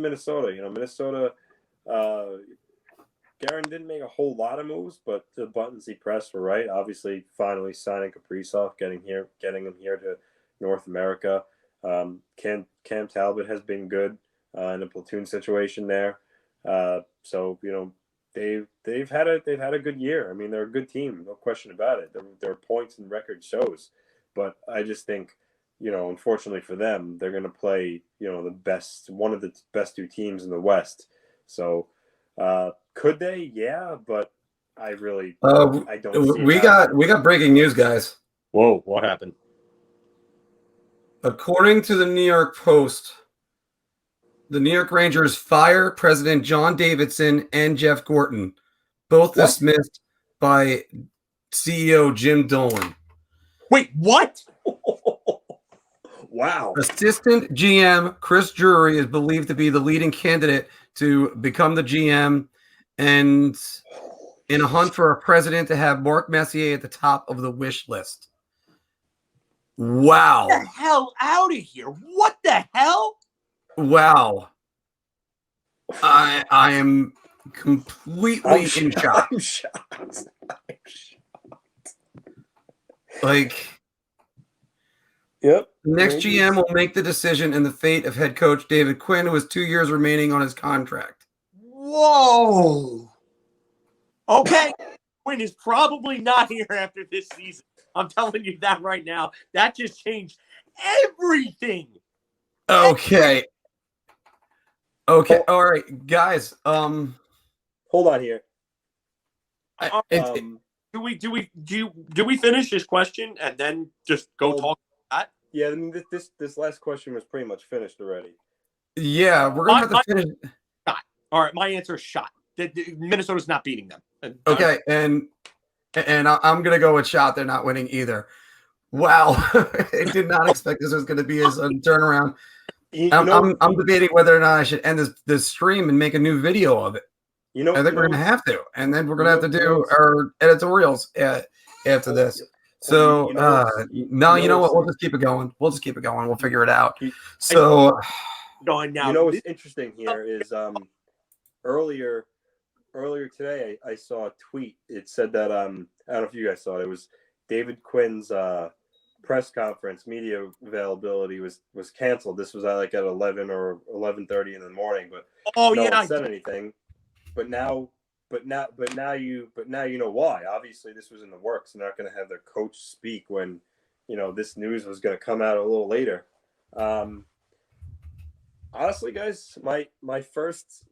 Minnesota. Minnesota. Guerin didn't make a whole lot of moves, but the buttons he pressed were right. Obviously, finally signing Kaprizov, getting him here to North America. Cam Talbot has been good in a platoon situation there. So they've had a good year. I mean, they're a good team, no question about it. Their points and record shows, but I just think, unfortunately for them, they're going to play one of the best two teams in the West. So. Could they? Yeah, but I don't see we got breaking news, guys. Whoa, what happened? According to the New York Post, the New York Rangers fire President John Davidson and Jeff Gorton, both dismissed by CEO Jim Dolan. Wait, what? Wow. Assistant GM Chris Drury is believed to be the leading candidate to become the GM, and in a hunt for a president to have Mark Messier at the top of the wish list. Wow. Get the hell out of here. What the hell? Wow. I am completely in shock. I'm shocked. Like, yep. The next GM will make the decision in the fate of head coach David Quinn, who has 2 years remaining on his contract. Whoa. Okay. Quinn is probably not here after this season. I'm telling you that right now. That just changed everything. Okay. Okay. All right, guys. Hold on here. Do we finish this question and then just go talk about that? Yeah, I mean, this last question was pretty much finished already. Yeah, we're gonna have to finish. Shot. All right, my answer is shot. Minnesota's not beating them. Okay, and I'm gonna go with shot. They're not winning either. Wow, I did not expect this was gonna be a turnaround. I'm debating whether or not I should end this stream and make a new video of it. I think we're gonna have to, and then we're gonna have to do our editorials after this. So no, you know what? We'll just keep it going. We'll figure it out. So going now. What's interesting here is earlier today I saw a tweet. It said that I don't know if you guys saw it. It was David Quinn's press conference media availability was canceled. This was at 11 or 11:30 in the morning. But no one said anything. But now you know why. Obviously, this was in the works. They're not going to have their coach speak when, this news was going to come out a little later. Honestly, guys, my first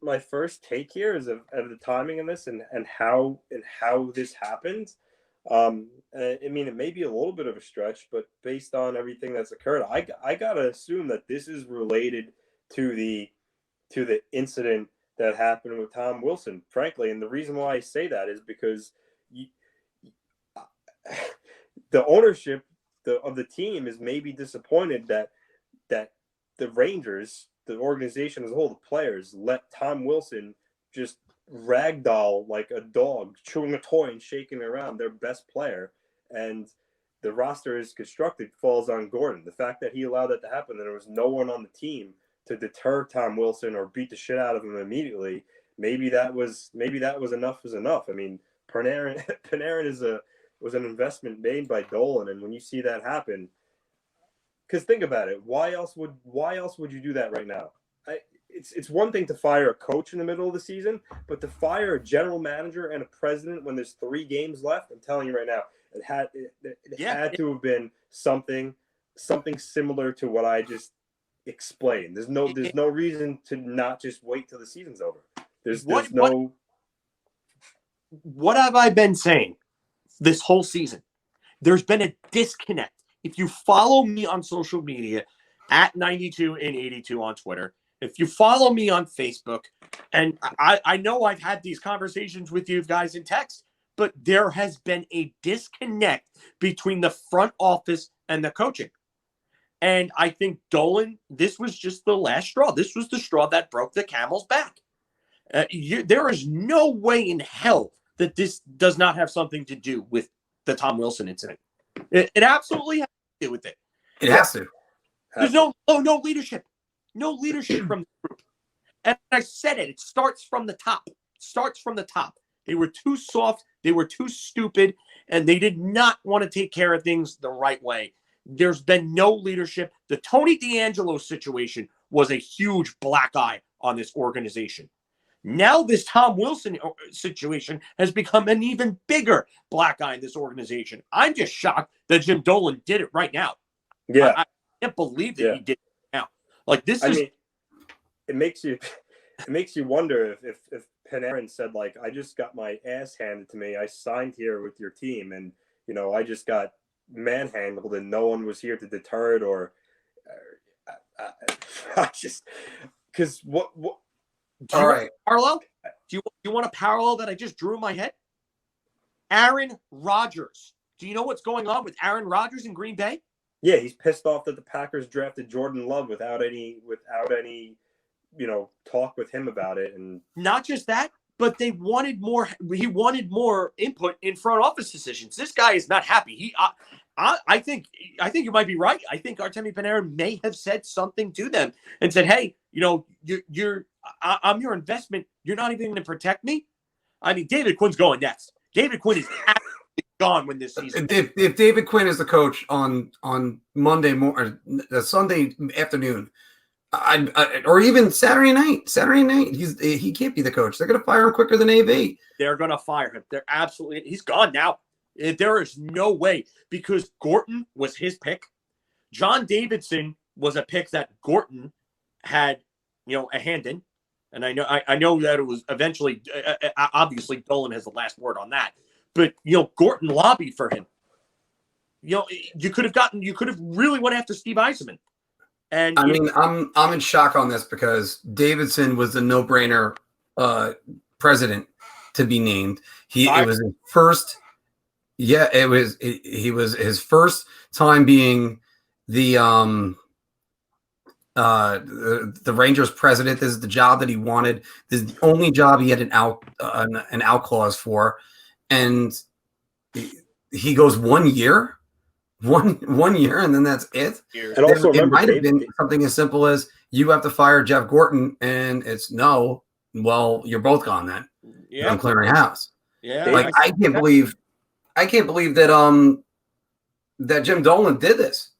take here is of the timing of this and how this happened. I mean, it may be a little bit of a stretch, but based on everything that's occurred, I gotta assume that this is related to the incident that happened with Tom Wilson, frankly. And the reason why I say that is because the ownership of the team is maybe disappointed that the Rangers, the organization as a whole, the players, let Tom Wilson just ragdoll like a dog, chewing a toy and shaking around their best player. And the roster is constructed falls on Gorton. The fact that he allowed that to happen, there was no one on the team to deter Tom Wilson or beat the shit out of him immediately. Maybe that was enough was enough. I mean, Panarin was an investment made by Dolan, and when you see that happen, because think about it, why else would you do that right now? It's one thing to fire a coach in the middle of the season, but to fire a general manager and a president when there's 3 games left, I'm telling you right now, it had to have been something similar to what I just explain. There's no reason to not just wait till the season's over. What have I been saying this whole season? There's been a disconnect. If you follow me on social media at 92 and 82 on Twitter, if you follow me on Facebook, and I know I've had these conversations with you guys in text, but there has been a disconnect between the front office and the coaching. And I think Dolan, this was just the last straw. This was the straw that broke the camel's back. There is no way in hell that this does not have something to do with the Tom Wilson incident. It absolutely has to do with it. It has to. There's no leadership. No leadership from the group. And I said it. It starts from the top. They were too soft. They were too stupid. And they did not want to take care of things the right way. There's been no leadership. The Tony DeAngelo situation was a huge black eye on this organization. Now this Tom Wilson situation has become an even bigger black eye in this organization. I'm just shocked that Jim Dolan did it right now. Yeah. I can't believe that he did it now. Like, this is... mean, it makes you wonder if Panarin said, like, I just got my ass handed to me. I signed here with your team, and, you know, I just got manhandled, and no one was here to deter it, or I just... Because what all right. Parallel? Do you want a parallel that I just drew in my head? Aaron Rodgers. Do you know what's going on with Aaron Rodgers in Green Bay? Yeah, he's pissed off that the Packers drafted Jordan Love without any, you know, talk with him about it. And not just that, but they wanted more. He wanted more input in front office decisions. This guy is not happy. I think you might be right. I think Artemi Panarin may have said something to them and said, "Hey, you know, I'm your investment. You're not even going to protect me." I mean, David Quinn's going next. David Quinn is absolutely gone when this season. If David Quinn is the coach on Monday morning, Sunday afternoon, or even Saturday night, he can't be the coach. They're going to fire him quicker than AV. They're going to fire him. He's gone now. There is no way, because Gorton was his pick. John Davidson was a pick that Gorton had, you know, a hand in. And I know that it was eventually, obviously, Dolan has the last word on that. But, you know, Gorton lobbied for him. You know, you could have really went after Steve Yzerman. And I mean, I'm in shock on this, because Davidson was the no-brainer president to be named. It was his first. Yeah, he was his first time being the Rangers president. This is the job that he wanted. This is the only job he had an out clause for, and he goes 1 year, one year, and then that's it. And also, it might have been something as simple as, you have to fire Jeff Gorton, and it's no. Well, you're both gone then. Yeah, I'm clearing house. Yeah, like I can't believe that that Jim Dolan did this.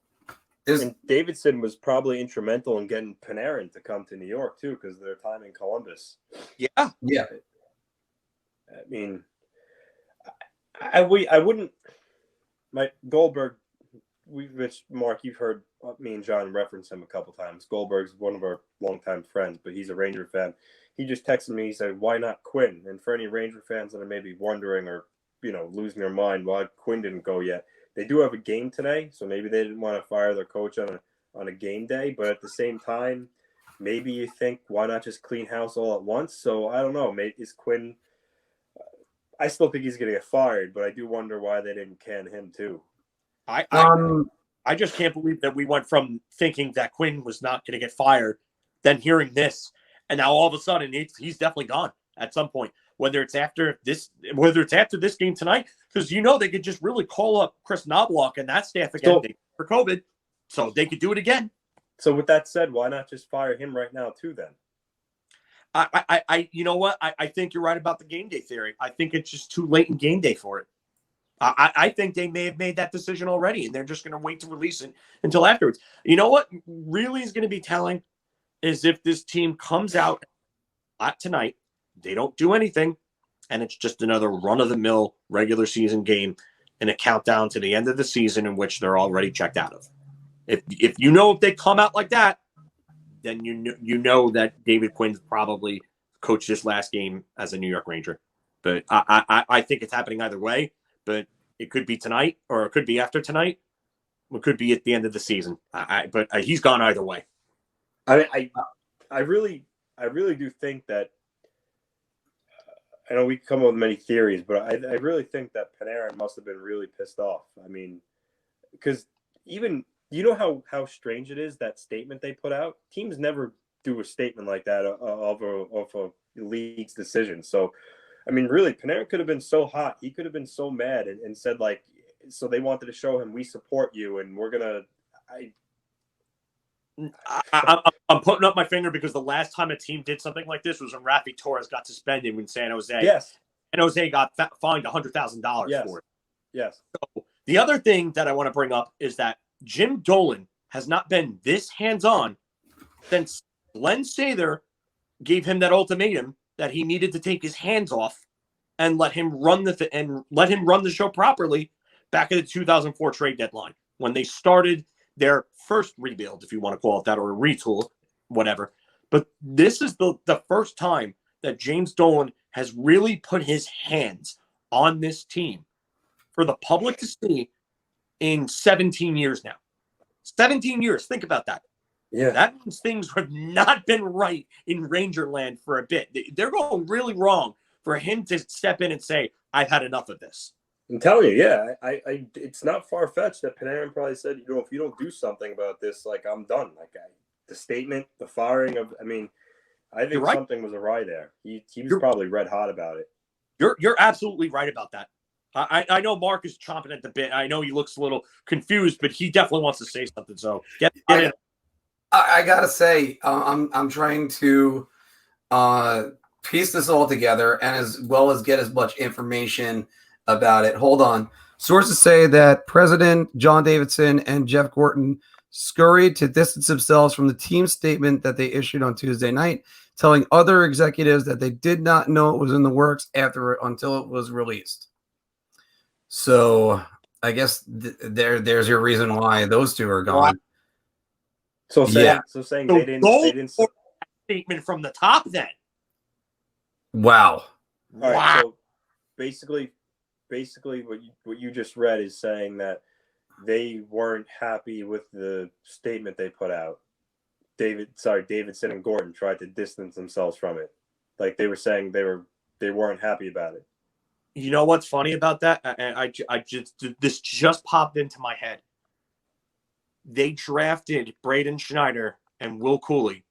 And Davidson was probably instrumental in getting Panarin to come to New York too, because of their time in Columbus. Yeah. I mean, I wouldn't. My Goldberg, Mark, you've heard me and John reference him a couple times. Goldberg's one of our longtime friends, but he's a Ranger fan. He just texted me. He said, "Why not Quinn?" And for any Ranger fans that are maybe wondering or, you know, losing their mind why Quinn didn't go yet, they do have a game today, so maybe they didn't want to fire their coach on a game day. But at the same time, maybe you think, why not just clean house all at once? So I don't know. Maybe is Quinn? I still think he's going to get fired, but I do wonder why they didn't can him too. I just can't believe that we went from thinking that Quinn was not going to get fired, then hearing this, and now all of a sudden he's definitely gone at some point. Whether it's after this game tonight, because you know they could just really call up Chris Knobloch and that staff again for COVID, so they could do it again. So with that said, why not just fire him right now too? Then you know what? I think you're right about the game day theory. I think it's just too late in game day for it. I think they may have made that decision already, and they're just going to wait to release it until afterwards. You know what really is going to be telling is if this team comes out tonight, they don't do anything, and it's just another run-of-the-mill regular season game and a countdown to the end of the season in which they're already checked out of. If they come out like that, then you know that David Quinn's probably coached this last game as a New York Ranger. But I think it's happening either way. But it could be tonight, or it could be after tonight. It could be at the end of the season. But he's gone either way. I really do think that. I know we come up with many theories, but I really think that Panarin must have been really pissed off. I mean, because even you know how strange it is, that statement they put out. Teams never do a statement like that of a league's decision. So, I mean, really, Panarin could have been so hot. He could have been so mad and said, like, so they wanted to show him, we support you, and we're gonna. I'm putting up my finger because the last time a team did something like this was when Rafi Torres got suspended when San Jose. Yes. San Jose got fined $100,000 for it. Yes. So the other thing that I want to bring up is that Jim Dolan has not been this hands-on since Glenn Sather gave him that ultimatum that he needed to take his hands off and let him run the show properly back at the 2004 trade deadline when they started their first rebuild, if you want to call it that, or a retool, whatever. But this is the first time that James Dolan has really put his hands on this team for the public to see in 17 years now. 17 years. Think about that. Yeah. That means things have not been right in Ranger land for a bit. They're going really wrong for him to step in and say, I've had enough of this. I'm telling you, yeah, it's not far-fetched that Panarin probably said, if you don't do something about this, like, I'm done. Like, the statement, the firing of, I think something was awry there. He was probably red hot about it. You're absolutely right about that. I know Mark is chomping at the bit. I know he looks a little confused, but he definitely wants to say something. So get in. I gotta say, I'm trying to piece this all together and as well as get as much information about it. Hold on. Sources say that President John Davidson and Jeff Gorton scurried to distance themselves from the team's statement that they issued on Tuesday night, telling other executives that they did not know it was in the works until it was released. So I guess there's your reason why those two are gone. So saying they didn't statement from the top then. Wow. All right, so basically what you just read is saying that they weren't happy with the statement they put out. Davidson and Gorton tried to distance themselves from it. Like they were saying they weren't happy about it. You know what's funny about that? This just popped into my head. They drafted Braden Schneider and Will Cooley.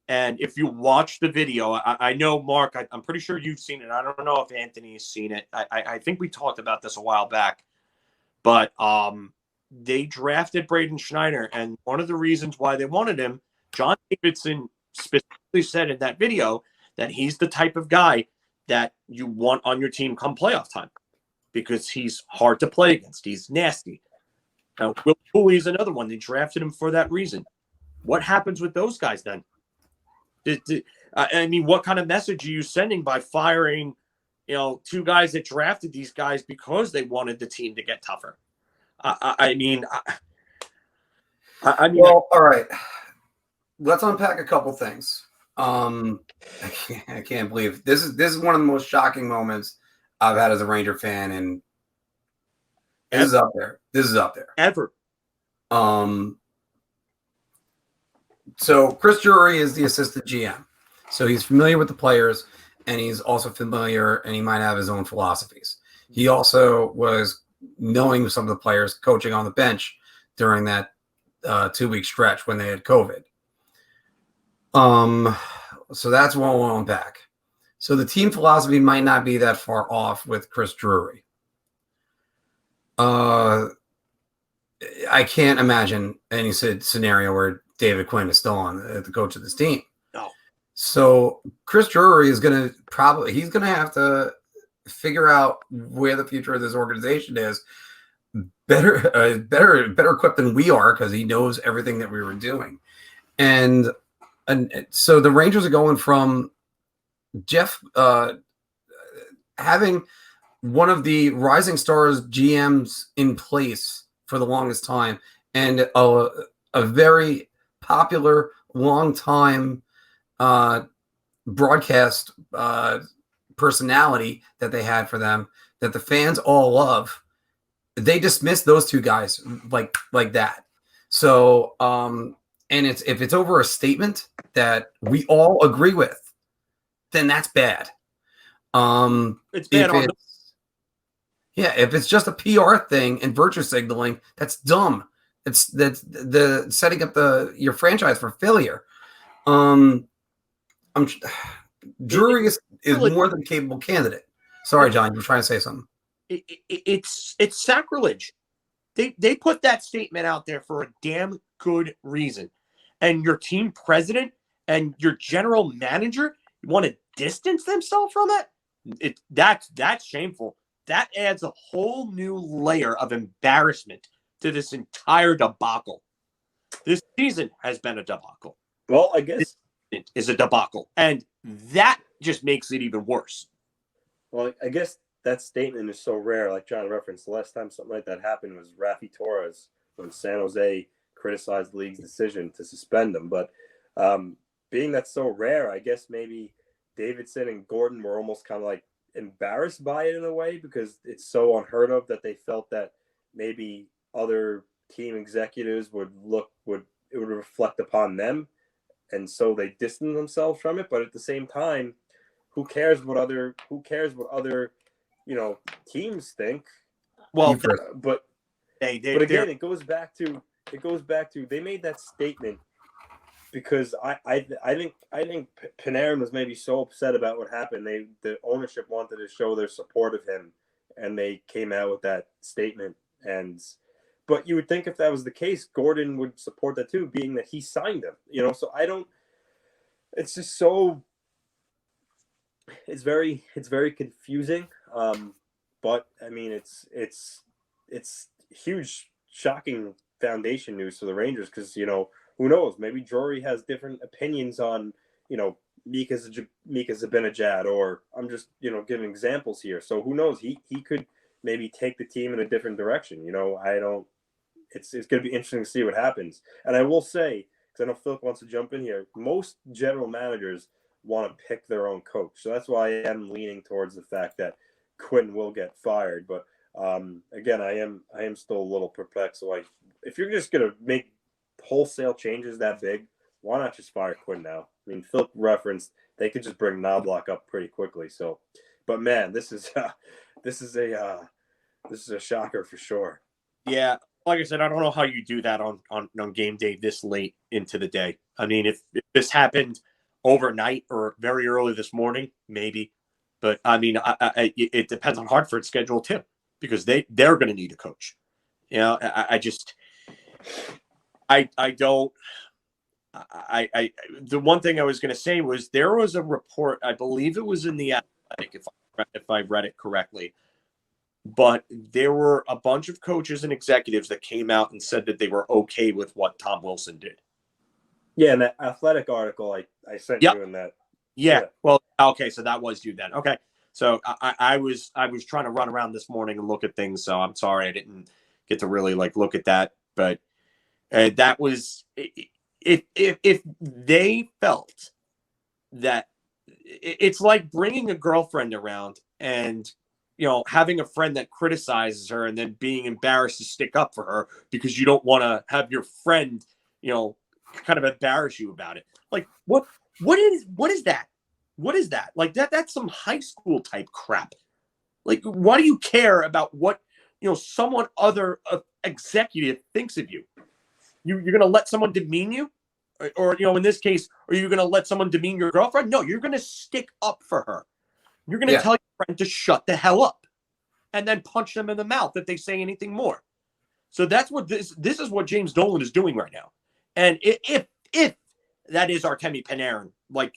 And if you watch the video, I know, Mark, I'm pretty sure you've seen it. I don't know if Anthony's seen it. I think we talked about this a while back. But they drafted Braden Schneider. And one of the reasons why they wanted him, John Davidson specifically said in that video that he's the type of guy that you want on your team come playoff time because he's hard to play against. He's nasty. Now, Will Cooley is another one. They drafted him for that reason. What happens with those guys then? What kind of message are you sending by firing, two guys that drafted these guys because they wanted the team to get tougher? Well, all right. Let's unpack a couple things. I can't believe this is one of the most shocking moments I've had as a Ranger fan, and this is up there. Ever. So Chris Drury is the assistant GM. So he's familiar with the players, and he's also familiar, and he might have his own philosophies. He also was knowing some of the players coaching on the bench during that 2-week stretch when they had COVID. So that's one we'll unpack. So the team philosophy might not be that far off with Chris Drury. I can't imagine any scenario where David Quinn is still on the coach of this team. No. So Chris Drury is going to have to figure out where the future of this organization is better equipped than we are because he knows everything that we were doing. And so the Rangers are going from Jeff having one of the rising stars GMs in place for the longest time and a very popular long-time broadcast personality that they had for them that the fans all love. They dismiss those two guys like that. So and if it's over a statement that we all agree with, then that's bad. It's bad if it's just a PR thing and virtue signaling, that's dumb. That's the setting up your franchise for failure. Drury is more than a capable candidate. Sorry, John, you were trying to say something. It's sacrilege. They put that statement out there for a damn good reason. and your team president and your general manager want to distance themselves from it? That's shameful. That adds a whole new layer of embarrassment to this entire debacle. This season has been a debacle. Well, I guess it is a debacle, and that just makes it even worse. Well, I guess that statement is so rare. Like John referenced, the last time something like that happened was Rafi Torres when San Jose criticized the league's decision to suspend him. But being that so rare, I guess maybe Davidson and Gorton were almost kind of like embarrassed by it in a way because it's so unheard of that they felt that maybe other team executives would reflect upon them, and so they distanced themselves from it. But at the same time, who cares what other teams think? Well, but again, it goes back to they made that statement because I think Panarin was maybe so upset about what happened. The ownership wanted to show their support of him, and they came out with that statement. But you would think if that was the case, Gorton would support that too, being that he signed him. So I don't. It's just so. It's very confusing. But I mean, it's huge, shocking foundation news for the Rangers because who knows? Maybe Drury has different opinions on Mika Zibabanejad, or I'm just giving examples here. So who knows? He could maybe take the team in a different direction. I don't. It's going to be interesting to see what happens. And I will say, because I know FIlip wants to jump in here, most general managers want to pick their own coach. So that's why I am leaning towards the fact that Quinn will get fired. But again, I am still a little perplexed. So if you're just going to make wholesale changes that big, why not just fire Quinn now? I mean, FIlip referenced they could just bring Knobloch up pretty quickly. So, but man, this is a shocker for sure. Yeah. Like I said, I don't know how you do that on game day this late into the day. I mean, if this happened overnight or very early this morning, maybe. But I mean, it depends on Hartford's schedule too, because they're going to need a coach. The one thing I was going to say was there was a report, I believe it was in the Athletic, if I read it correctly. But there were a bunch of coaches and executives that came out and said that they were okay with what Tom Wilson did. Yeah, and that Athletic article I sent you in that. Yeah. Well, okay, so that was you then. Okay. So I was trying to run around this morning and look at things, so I'm sorry I didn't get to really look at that. But that was if they felt that it's like bringing a girlfriend around and having a friend that criticizes her and then being embarrassed to stick up for her because you don't want to have your friend, kind of embarrass you about it. Like, what is that? What is that? Like that's some high school type crap. Like, why do you care about what, someone other executive thinks of you? You're going to let someone demean you? Or, in this case, are you going to let someone demean your girlfriend? No, you're going to stick up for her. You're going to tell your friend to shut the hell up and then punch them in the mouth if they say anything more. So that's what this is what James Dolan is doing right now. And if that is Artemi Panarin, like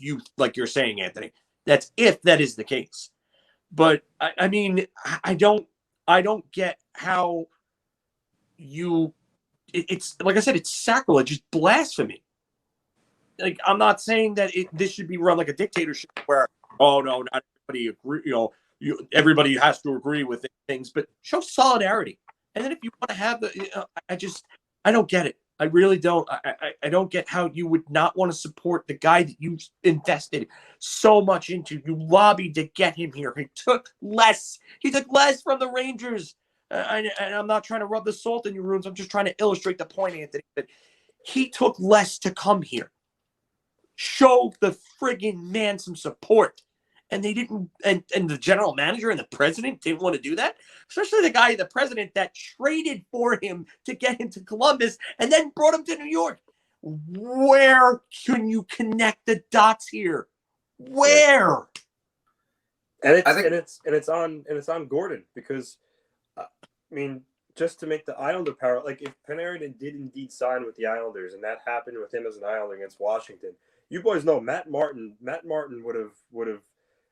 you're saying, Anthony, that's if that is the case. But I mean, I don't get how it's like I said, it's sacrilege, it's blasphemy. Like, I'm not saying that this should be run like a dictatorship where, oh no, not everybody agree, everybody has to agree with things, but show solidarity. And then if you want to have I don't get it. I really don't. I don't get how you would not want to support the guy that you invested so much into. You lobbied to get him here. He took less from the Rangers. And I'm not trying to rub the salt in your wounds. I'm just trying to illustrate the point, Anthony, that he took less to come here. Show the friggin' man some support. And they didn't, and the general manager and the president didn't want to do that. Especially the president that traded for him to get him to Columbus and then brought him to New York. Where can you connect the dots here? Where? And it's on Gorton because, I mean, just to make the Islander power, like if Panarin did indeed sign with the Islanders, and that happened with him as an Islander against Washington, you boys know Matt Martin would have.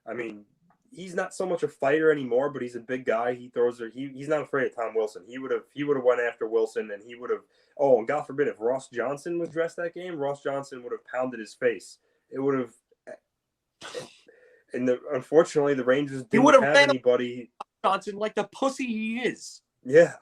I mean, he's not so much a fighter anymore, but he's a big guy. He throws. He's not afraid of Tom Wilson. He would have went after Wilson, and he would have. Oh, and God forbid if Ross Johnson was dressed that game, Ross Johnson would have pounded his face. It would have. And unfortunately, the Rangers didn't have anybody. Johnson like the pussy he is. Yeah.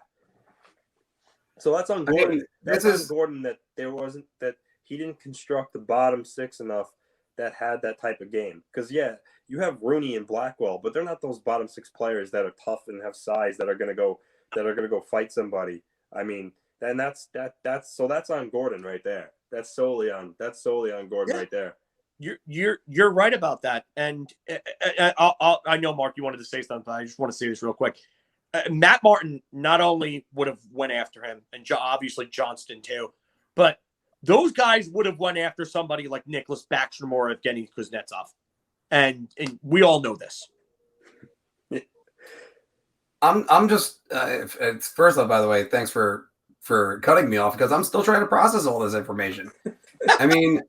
So that's on Gorton. I mean, that's on Gorton that he didn't construct the bottom six enough that had that type of game. Because you have Rooney and Blackwell, but they're not those bottom six players that are tough and have size that are gonna go fight somebody. I mean, and that's on Gorton right there. That's solely on Gorton right there. You're right about that, and I know Mark, you wanted to say something. I just want to say this real quick. Matt Martin not only would have went after him, and obviously Johnston too, but those guys would have went after somebody like Nicholas Backstrom or Evgeny Kuznetsov, and we all know this. I'm just first off, by the way, thanks for cutting me off because I'm still trying to process all this information. I mean.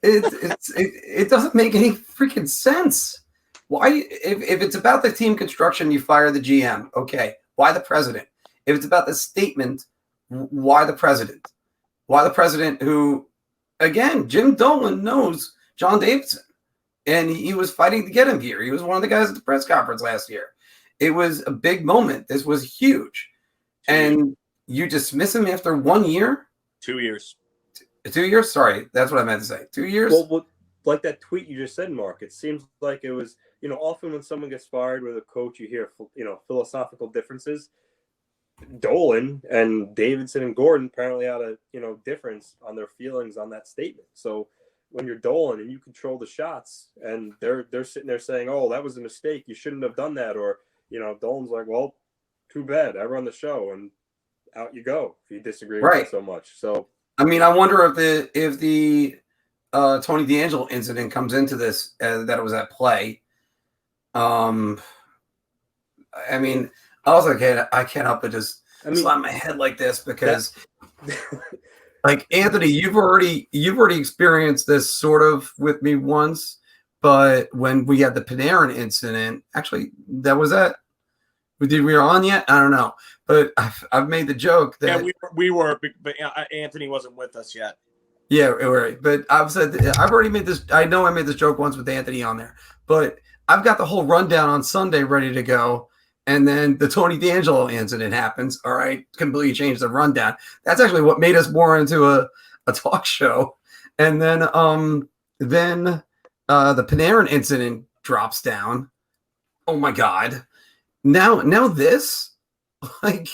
It doesn't make any freaking sense. Why, if it's about the team construction, you fire the GM. Okay, why the president? If it's about the statement, why the president? Why the president who, again, Jim Dolan knows John Davidson, and he was fighting to get him here. He was one of the guys at the press conference last year. It was a big moment. This was huge. And you dismiss him after 1 year? 2 years. 2 years? Sorry, that's what I meant to say. 2 years? Well, like that tweet you just said, Mark, it seems like it was, often when someone gets fired with a coach, you hear, philosophical differences. Dolan and Davidson and Gorton apparently had a, difference on their feelings on that statement. So when you're Dolan and you control the shots and they're sitting there saying, oh, that was a mistake, you shouldn't have done that. Or, Dolan's like, well, too bad. I run the show, and out you go if you disagree with it so much. So, I mean, I wonder if the Tony DeAngelo incident comes into this that it was at play. I mean, also I can't help but just slap my head like this because, like Anthony, you've already experienced this sort of with me once, but when we had the Panarin incident, actually, that was that. Did we on yet? I don't know, but I've made the joke that we were, but Anthony wasn't with us yet. Yeah, right. But I've already made this. I know I made this joke once with Anthony on there, but I've got the whole rundown on Sunday ready to go. And then the Tony DeAngelo incident happens. All right, completely changed the rundown. That's actually what made us more into a talk show. And then the Panarin incident drops down. Oh my God. Now this, like,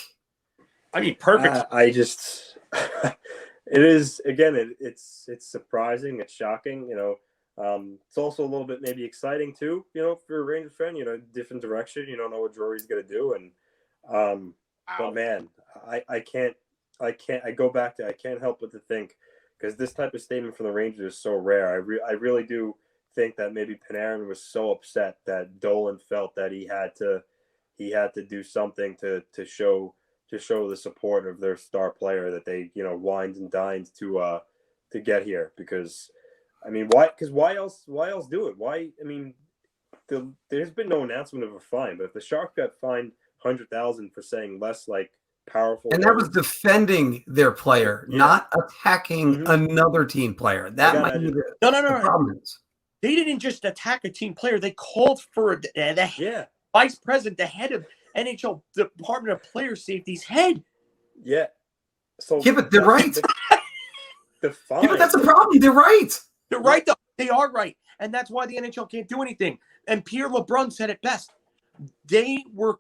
I mean, perfect. I just, it is, again, it's surprising. It's shocking. It's also a little bit maybe exciting too, for a Ranger fan, different direction. You don't know what Drury's going to do. And, but man, I can't help but to think, because this type of statement from the Rangers is so rare. I really do think that maybe Panarin was so upset that Dolan felt that he had to do something to show the support of their star player that they, wined and dined to get here. Because, I mean, why else do it? Why? I mean, there's been no announcement of a fine, but if the Sharks got fined $100,000 for saying less like powerful, and that was defending their player, not attacking another team player. That might be the problem. They didn't just attack a team player; they called for the vice president, the head of NHL Department of Player Safety's head. Yeah. So but they're right. But that's the problem. They're right. They're right, though. They are right. And that's why the NHL can't do anything. And Pierre LeBrun said it best. They were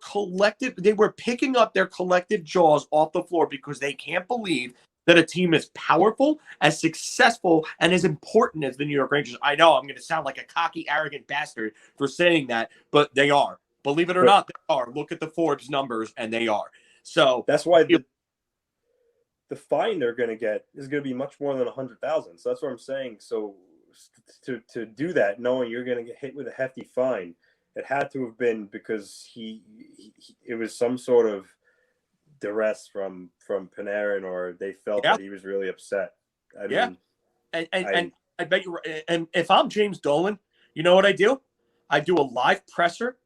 picking up their collective jaws off the floor because they can't believe that a team as powerful, as successful, and as important as the New York Rangers. I know I'm going to sound like a cocky, arrogant bastard for saying that, but they are. Believe it or not, they are. Look at the Forbes numbers, and they are. So that's why the fine they're going to get is going to be much more than $100,000. So that's what I'm saying. So to do that, knowing you're going to get hit with a hefty fine, it had to have been because it was some sort of duress from Panarin, or they felt that he was really upset. I mean, and I bet you. And if I'm James Dolan, you know what I do? I do a live presser,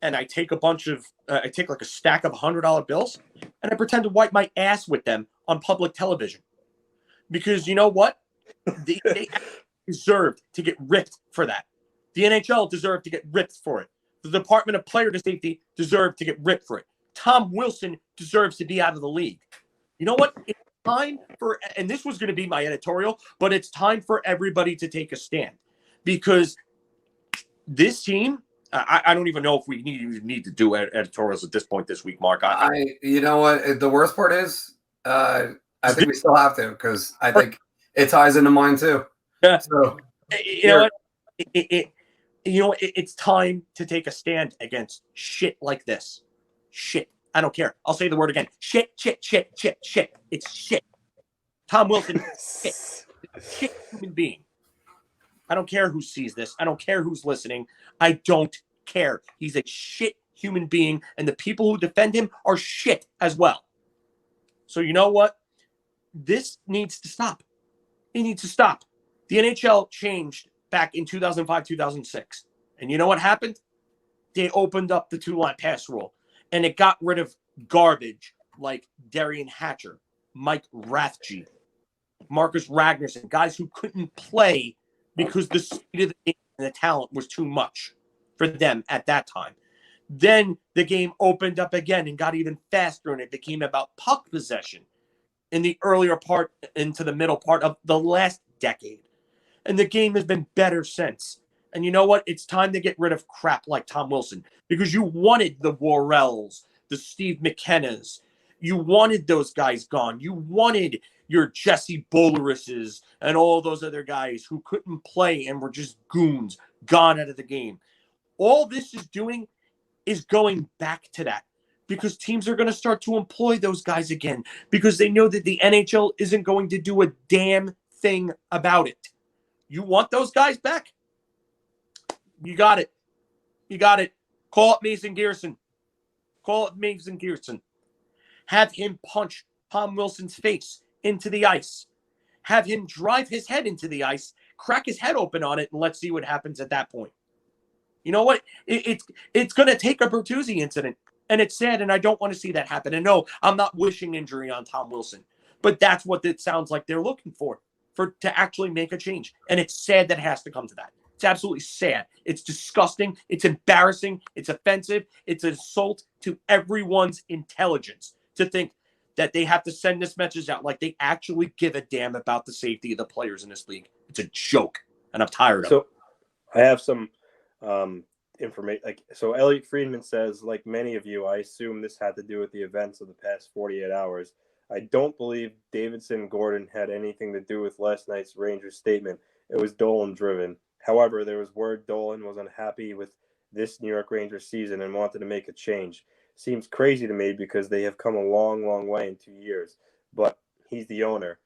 and I take I take like a stack of $100 bills, and I pretend to wipe my ass with them on public television, because you know what? They deserved to get ripped for that. The NHL deserved to get ripped for it. The Department of Player Safety deserved to get ripped for it. Tom Wilson deserves to be out of the league. You know what? It's time for, and this was going to be my editorial, but it's time for everybody to take a stand, because this team, I don't even know if we need to do editorials at this point this week, Mark. You know what? The worst part is, I think we still have to, because I think it ties into mine too. Yeah. So, you know what? It's time to take a stand against shit like this. Shit. I don't care. I'll say the word again. Shit. It's shit. Tom Wilson, shit human being. I don't care who sees this. I don't care who's listening. I don't care. He's a shit human being, and the people who defend him are shit as well. So you know what? This needs to stop. It needs to stop. The NHL changed back in 2005, 2006. And you know what happened? They opened up the two-line pass rule, and it got rid of garbage like Darian Hatcher, Mike Rathje, Marcus Ragnarsson, guys who couldn't play because the speed of the game and the talent was too much for them at that time. Then the game opened up again and got even faster, and it became about puck possession in the earlier part into the middle part of the last decade. And the game has been better since. And you know what? It's time to get rid of crap like Tom Wilson, because you wanted the Worrells, the Steve McKennas. You wanted those guys gone. You wanted your Jesse Bolerises and all those other guys who couldn't play and were just goons, gone out of the game. All this is doing is going back to that, because teams are going to start to employ those guys again, because they know that the NHL isn't going to do a damn thing about it. You want those guys back? You got it. You got it. Call it Mason Gearson. Call it Mason Gearson. Have him punch Tom Wilson's face into the ice. Have him drive his head into the ice, crack his head open on it, and let's see what happens at that point. You know what? It's going to take a Bertuzzi incident, and it's sad, and I don't want to see that happen. And no, I'm not wishing injury on Tom Wilson, but that's what it sounds like they're looking for to actually make a change. And it's sad that it has to come to that. It's absolutely sad. It's disgusting. It's embarrassing. It's offensive. It's an assault to everyone's intelligence to think that they have to send this message out like they actually give a damn about the safety of the players in this league. It's a joke, and I'm tired of it. So I have some information. So Elliot Friedman says, like many of you, I assume this had to do with the events of the past 48 hours. I don't believe Davidson and Gorton had anything to do with last night's Rangers statement. It was Dolan driven. However, there was word Dolan was unhappy with this New York Rangers season and wanted to make a change. Seems crazy to me because they have come a long, long way in 2 years, but he's the owner.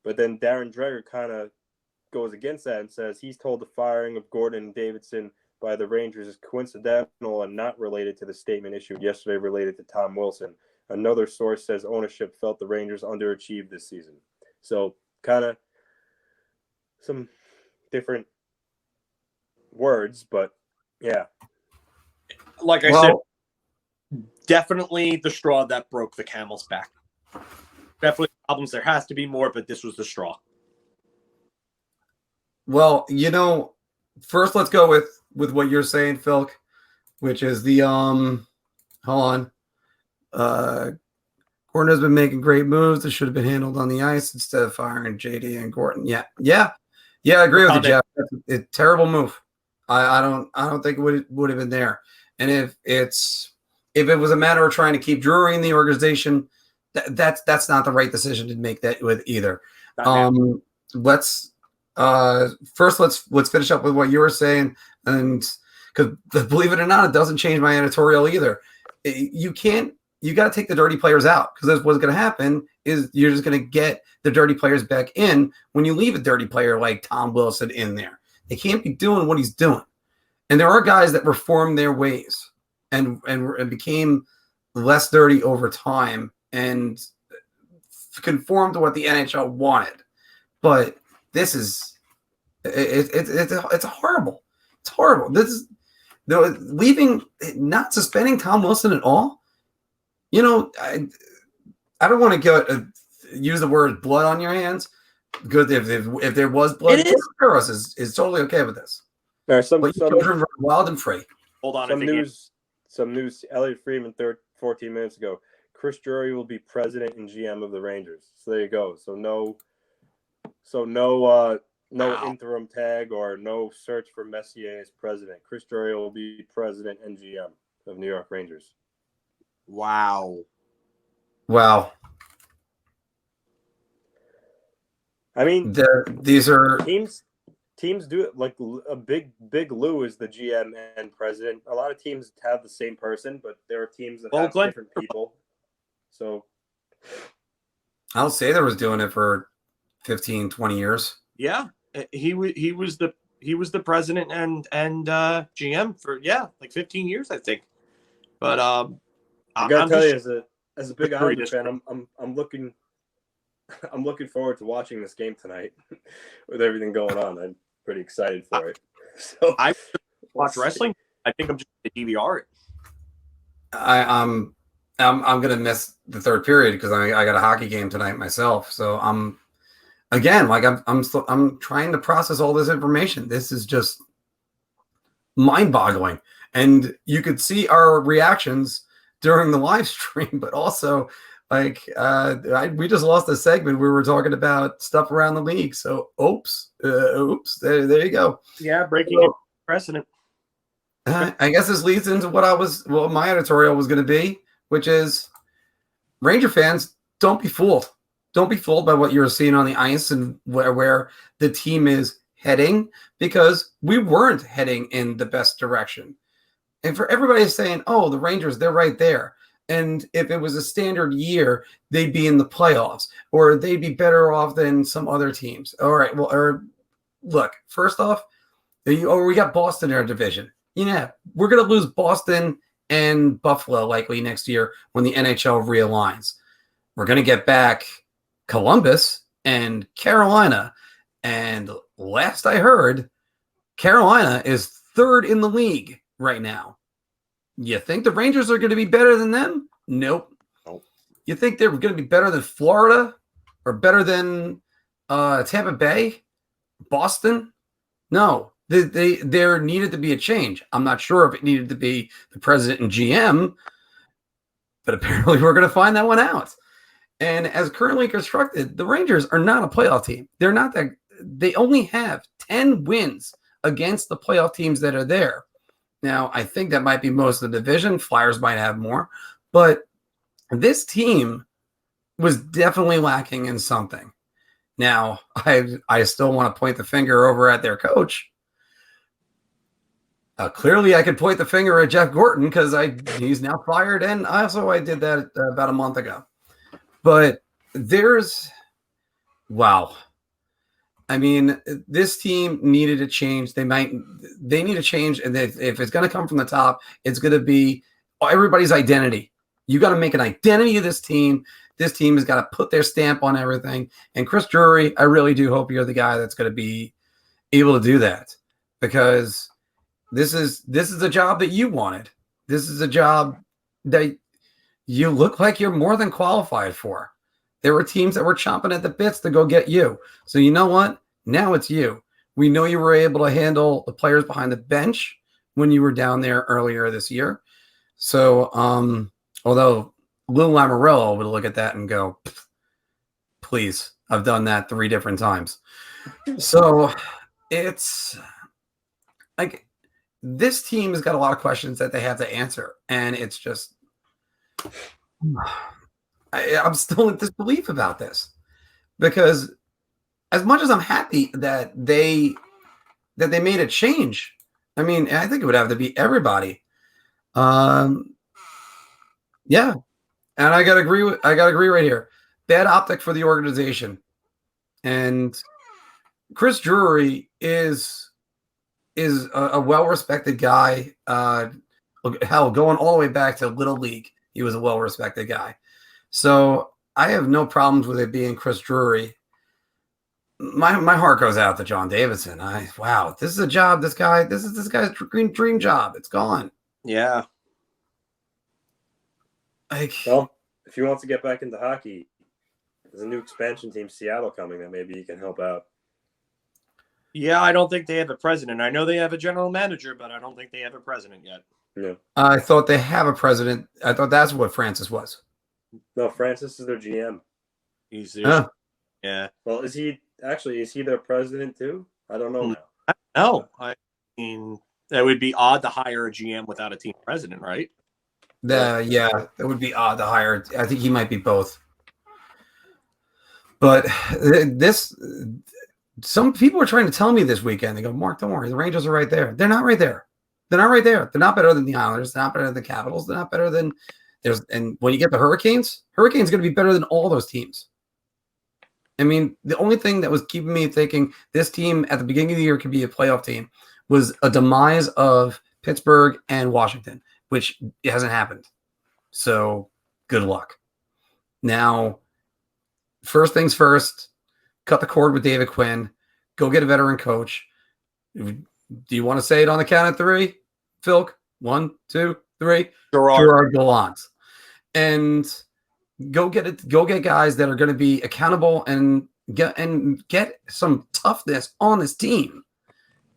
But then Darren Dreger kind of goes against that and says he's told the firing of Gorton and Davidson by the Rangers is coincidental and not related to the statement issued yesterday related to Tom Wilson. Another source says ownership felt the Rangers underachieved this season. So kind of some different words, but yeah. Like I said, definitely the straw that broke the camel's back. Definitely problems. There has to be more, but this was the straw. Well, first let's go with what you're saying, Phil, which is the hold on. Gorton has been making great moves that should have been handled on the ice instead of firing JD and Gorton. Yeah, I agree with you, Jeff. That's a terrible move. I don't think it would have been there. And if it was a matter of trying to keep Drury in the organization, that's not the right decision to make that with either. Let's finish up with what you were saying, and because believe it or not, it doesn't change my editorial either. You got to take the dirty players out, because that's what's going to happen is you're just going to get the dirty players back in when you leave a dirty player like Tom Wilson in there. They can't be doing what he's doing. And there are guys that reformed their ways and became less dirty over time and conformed to what the NHL wanted. But this is it's horrible. It's horrible. This is not suspending Tom Wilson at all. You know, I don't want to use the word blood on your hands. Because if there was blood, George is totally okay with this. All right, some children run wild and free. Hold on. Some news. Elliot Friedman, 14 minutes ago. Chris Drury will be president and GM of the Rangers. So there you go. So no interim tag or no search for Messier as president. Chris Drury will be president and GM of New York Rangers. Wow. I mean, these are teams do it like a big Lou is the GM and president. A lot of teams have the same person, but there are teams that have different people. So I'll say there was doing it for 15, 20 years. Yeah, he was the president and GM for like 15 years, I think. But I gotta tell you, as a big Islanders fan, I'm looking forward to watching this game tonight with everything going on. I'm pretty excited for it. So I watch wrestling. I think I'm just going to DVR it. I'm gonna miss the third period because I got a hockey game tonight myself. So I'm trying to process all this information. This is just mind-boggling, and you could see our reactions during the live stream, but also. We just lost a segment where we were talking about stuff around the league. So, oops, there you go. Yeah, breaking precedent. I guess this leads into what my editorial was going to be, which is Ranger fans, don't be fooled. Don't be fooled by what you're seeing on the ice and where the team is heading, because we weren't heading in the best direction. And for everybody saying, oh, the Rangers, they're right there. And if it was a standard year, they'd be in the playoffs, or they'd be better off than some other teams. All right. Well, look, first off, we got Boston in our division. Yeah, we're going to lose Boston and Buffalo likely next year when the NHL realigns. We're going to get back Columbus and Carolina. And last I heard, Carolina is third in the league right now. You think the Rangers are going to be better than them? Nope. You think they're going to be better than Florida or better than Tampa Bay, Boston? No. There needed to be a change. I'm not sure if it needed to be the president and GM, but apparently we're going to find that one out. And as currently constructed, the Rangers are not a playoff team. They're not that. They only have 10 wins against the playoff teams that are there. Now, I think that might be most of the division. Flyers might have more. But this team was definitely lacking in something. Now, I still want to point the finger over at their coach. Clearly, I could point the finger at Jeff Gorton because he's now fired. And I did that about a month ago. But wow. I mean, this team needed a change. They need a change, and if it's going to come from the top, it's going to be everybody's identity. You got to make an identity of this team. This team has got to put their stamp on everything. And Chris Drury, I really do hope you're the guy that's going to be able to do that, because this is a job that you wanted. This is a job that you look like you're more than qualified for. There were teams that were chomping at the bits to go get you. So you know what? Now it's you. We know you were able to handle the players behind the bench when you were down there earlier this year. So although Lou Lamoriello would look at that and go, please, I've done that 3 different times. So it's like this team has got a lot of questions that they have to answer. And it's just I'm still in disbelief about this, because as much as I'm happy that they made a change, I mean, I think it would have to be everybody. Yeah, and I gotta agree right here. Bad optic for the organization, and Chris Drury is is a well-respected guy. Hell, going all the way back to Little League, he was a well-respected guy. So I have no problems with it being Chris Drury. My heart goes out to John Davidson. Wow, this is a job. This guy's dream job. It's gone. Yeah. Well, if he wants to get back into hockey, there's a new expansion team, Seattle, coming that maybe he can help out. Yeah, I don't think they have a president. I know they have a general manager, but I don't think they have a president yet. Yeah. I thought they have a president. I thought that's what Francis was. No, Francis is their GM. He's there. Yeah. Well, is he their president too? I don't know now. No, I mean, that would be odd to hire a GM without a team president, right? Yeah, that would be odd to hire. I think he might be both. But some people are trying to tell me this weekend. They go, Mark, don't worry, the Rangers are right there. They're not right there. They're not right there. They're not better than the Islanders. They're not better than the Capitals. They're not better than and when you get the Hurricanes going to be better than all those teams. I mean, the only thing that was keeping me thinking this team at the beginning of the year could be a playoff team was a demise of Pittsburgh and Washington, which it hasn't happened. So good luck. Now, first things first, cut the cord with David Quinn. Go get a veteran coach. Do you want to say it on the count of three? Phil? 1, 2, 3. Gerard Gallant. And go get guys that are going to be accountable and get some toughness on this team.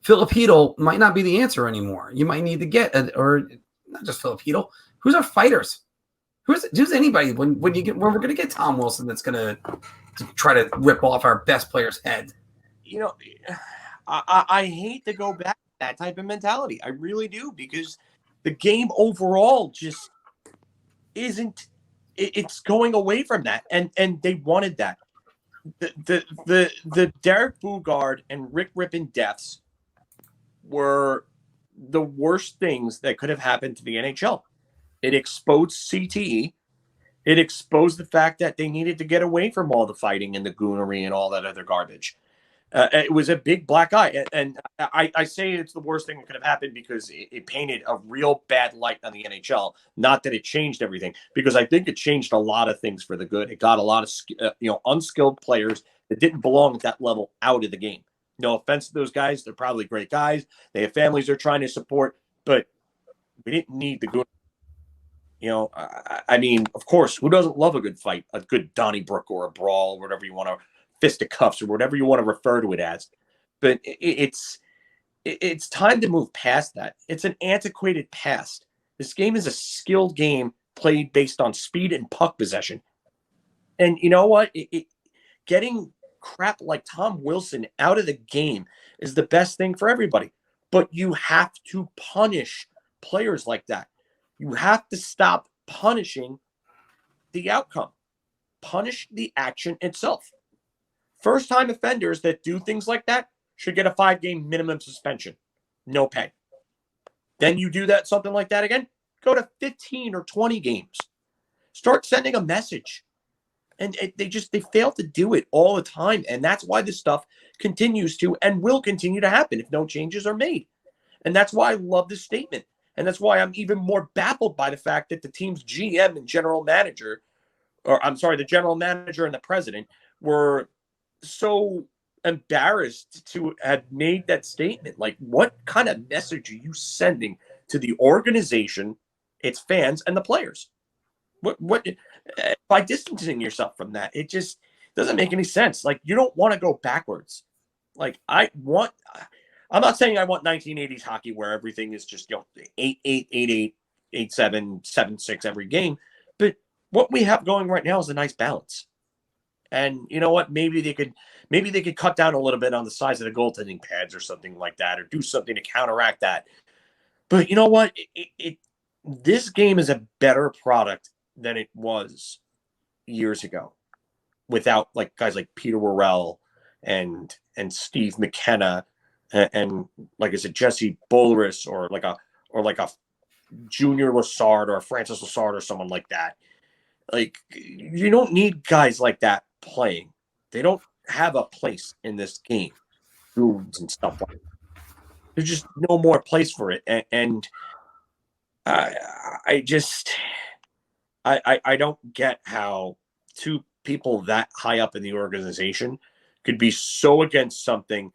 FIlip Chytil might not be the answer anymore. You might need to get or not just FIlip Chytil. Who's our fighters? Who's anybody when we're going to get Tom Wilson that's going to try to rip off our best player's head? You know, I hate to go back to that type of mentality. I really do, because the game overall just isn't. It's going away from that, and they wanted that. The Derek Boogaard and Rick Rippon deaths were the worst things that could have happened to the NHL. It exposed CTE. It exposed the fact that they needed to get away from all the fighting and the goonery and all that other garbage. It was a big black eye. And I say it's the worst thing that could have happened because it painted a real bad light on the NHL. Not that it changed everything, because I think it changed a lot of things for the good. It got a lot of unskilled players that didn't belong at that level out of the game. No offense to those guys. They're probably great guys. They have families they're trying to support, but we didn't need the good. I mean, of course, who doesn't love a good fight, a good Donnybrook or a brawl, or whatever you want to, fisticuffs or whatever you want to refer to it as. But it's time to move past that. It's an antiquated past. This game is a skilled game played based on speed and puck possession. And you know what? Getting crap like Tom Wilson out of the game is the best thing for everybody. But you have to punish players like that. You have to stop punishing the outcome. Punish the action itself. First-time offenders that do things like that should get a 5-game minimum suspension. No pay. Then you do that, something like that again, go to 15 or 20 games. Start sending a message. And they fail to do it all the time. And that's why this stuff continues to and will continue to happen if no changes are made. And that's why I love this statement. And that's why I'm even more baffled by the fact that the team's GM and general manager, the general manager and the president were so embarrassed to have made that statement. Like, what kind of message are you sending to the organization, its fans, and the players? What by distancing yourself from that? It just doesn't make any sense. Like, you don't want to go backwards. Like, I'm not saying I want 1980s hockey where everything is just 8-8, 8-8, 8-7, 7-6 every game. But what we have going right now is a nice balance. And you know what? Maybe they could cut down a little bit on the size of the goaltending pads or something like that, or do something to counteract that. But you know what? This game is a better product than it was years ago, without like guys like Peter Worrell and Steve McKenna and like I said, Jesse Boulris or like a Junior Lassard or a Francis Lassard or someone like that. Like, you don't need guys like that playing. They don't have a place in this game. Dudes and stuff like that. There's just no more place for it. And I don't get how two people that high up in the organization could be so against something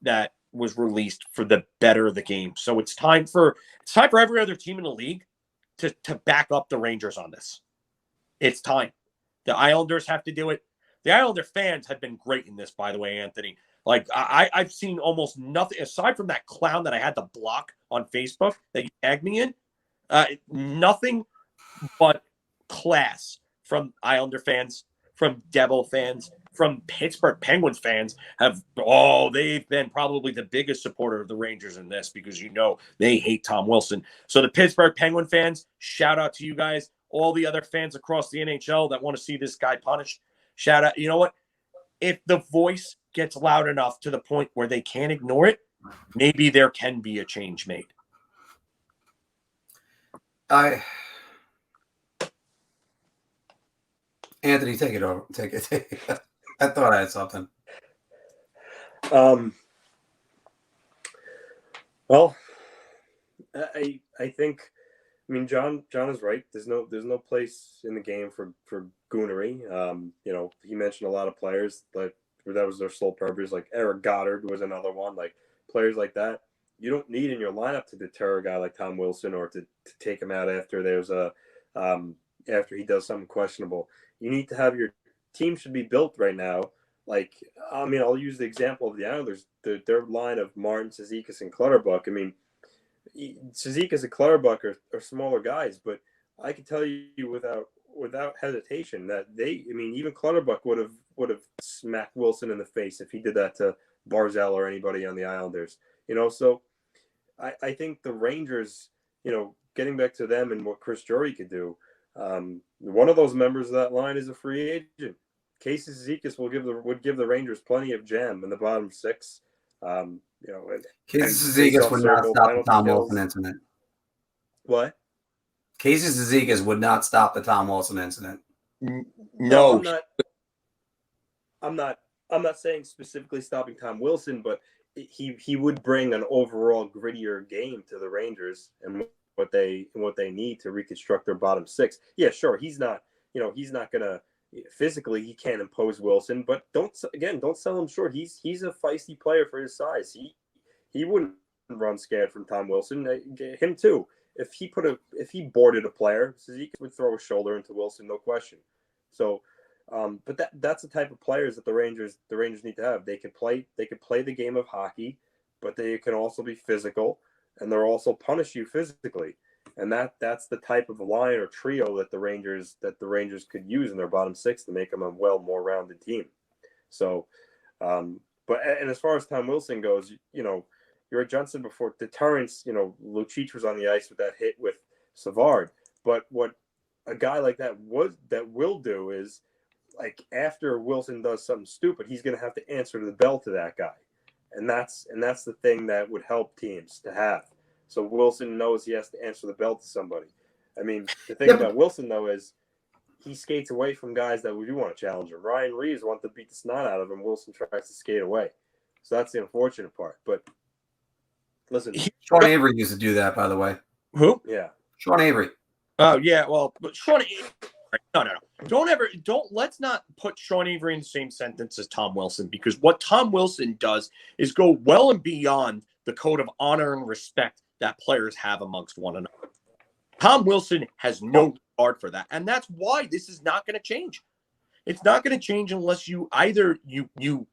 that was released for the better of the game. So it's time for every other team in the league to back up the Rangers on this. It's time. The Islanders have to do it. The Islander fans have been great in this, by the way, Anthony. Like, I've seen almost nothing aside from that clown that I had to block on Facebook that you tagged me in. Nothing but class from Islander fans, from Devil fans, from Pittsburgh Penguins fans. They've been probably the biggest supporter of the Rangers in this because they hate Tom Wilson. So the Pittsburgh Penguin fans, shout out to you guys. All the other fans across the NHL that want to see this guy punished, shout out. You know what? If the voice gets loud enough to the point where they can't ignore it, maybe there can be a change made. Anthony, take it over. Take it. I thought I had something. Well, I think, John is right. There's no place in the game for goonery. He mentioned a lot of players, but that was their sole purpose. Like Eric Goddard was another one. Like players like that, you don't need in your lineup to deter a guy like Tom Wilson or to take him out after there's after he does something questionable. You need to have your team should be built right now. Like, I'll use the example of the Islanders. Their line of Martin, Cizikas, and Clutterbuck. Cizikas and Clutterbuck are smaller guys, but I can tell you without hesitation that even Clutterbuck would have smacked Wilson in the face if he did that to Barzal or anybody on the Islanders. So I think the Rangers, getting back to them and what Chris Drury could do, one of those members of that line is a free agent. Casey Cizikas would give the Rangers plenty of jam in the bottom six. Casey Cizikas would not stop the Tom Wilson incident. What? Casey Cizikas would not stop the Tom Wilson incident. No, I'm not saying specifically stopping Tom Wilson, but he would bring an overall grittier game to the Rangers and what they need to reconstruct their bottom six. Yeah, sure, he's not gonna physically, he can't impose Wilson, but don't sell him short. He's a feisty player for his size. He wouldn't run scared from Tom Wilson. Him too. If he boarded a player, Cizikas would throw a shoulder into Wilson, no question. So, but that's the type of players that the Rangers need to have. They could play the game of hockey, but they can also be physical, and they'll also punish you physically. And that's the type of line or trio that the Rangers could use in their bottom six to make them a more rounded team. So, and as far as Tom Wilson goes, you're at Johnson before deterrence. Lucic was on the ice with that hit with Savard, but what a guy like that will do is, like, after Wilson does something stupid, he's going to have to answer to the bell to that guy, and that's the thing that would help teams to have. So Wilson knows he has to answer the bell to somebody. The thing about Wilson, though, is he skates away from guys that we do want to challenge him. Ryan Reeves wants to beat the snot out of him. Wilson tries to skate away. So that's the unfortunate part. But listen. Sean Avery used to do that, by the way. Who? Yeah. Sean Avery. Oh, yeah. Well, but Sean Avery. No. Let's not put Sean Avery in the same sentence as Tom Wilson, because what Tom Wilson does is go well and beyond the code of honor and respect that players have amongst one another. Tom Wilson has no regard for that, and that's why this is not going to change. It's not going to change unless you either you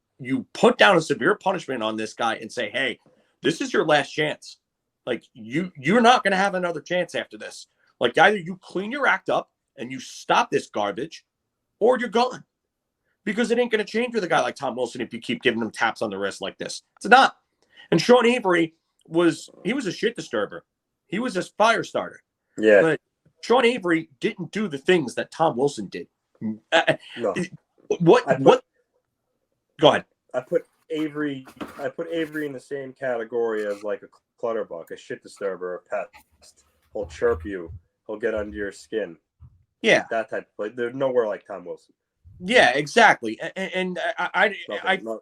put down a severe punishment on this guy and say, "Hey, this is your last chance. Like you're not going to have another chance after this. Like either you clean your act up and you stop this garbage, or you're gone." Because it ain't going to change with a guy like Tom Wilson if you keep giving him taps on the wrist like this. It's not. And Sean Avery was a shit disturber. He was a fire starter. Yeah. But Sean Avery didn't do the things that Tom Wilson did. No. What? Go ahead. I put Avery in the same category as like a clutterbuck, a shit disturber, a pest. He'll chirp you. He'll get under your skin. Yeah. That type of play. There's nowhere like Tom Wilson. Yeah, exactly. And I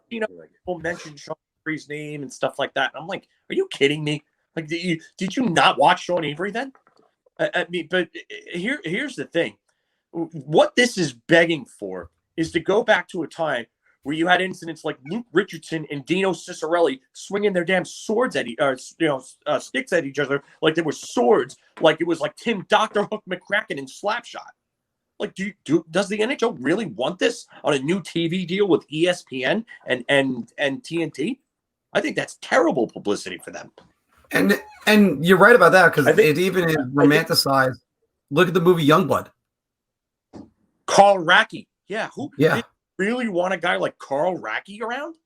people mention Sean Avery's name and stuff like that. And I'm like, are you kidding me? Like, did you not watch Sean Avery then? I mean, but here's the thing. What this is begging for is to go back to a time where you had incidents like Luke Richardson and Dino Ciccarelli swinging their damn swords at sticks at each other like they were swords, like it was like Tim Dr. Hook McCracken in Slapshot. Like, does the NHL really want this on a new TV deal with ESPN and TNT? I think that's terrible publicity for them. And you're right about that, because it even is romanticized. Look at the movie Youngblood. Carl Racky. Yeah. Yeah. Did you really want a guy like Carl Racky around?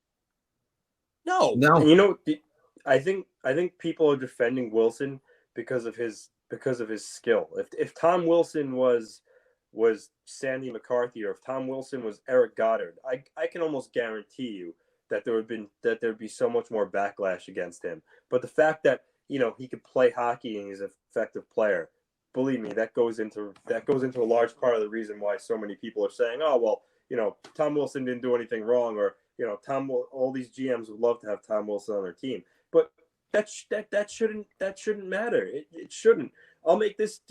No. And you know, I think people are defending Wilson because of his skill. If Tom Wilson was Sandy McCarthy, or if Tom Wilson was Eric Goddard, I can almost guarantee you that there'd be so much more backlash against him. But the fact that, you know, he could play hockey and he's an effective player, believe me, that goes into a large part of the reason why so many people are saying, oh, well, you know, Tom Wilson didn't do anything wrong, or, you know, all these GMs would love to have Tom Wilson on their team. But that shouldn't matter. It shouldn't. I'll make this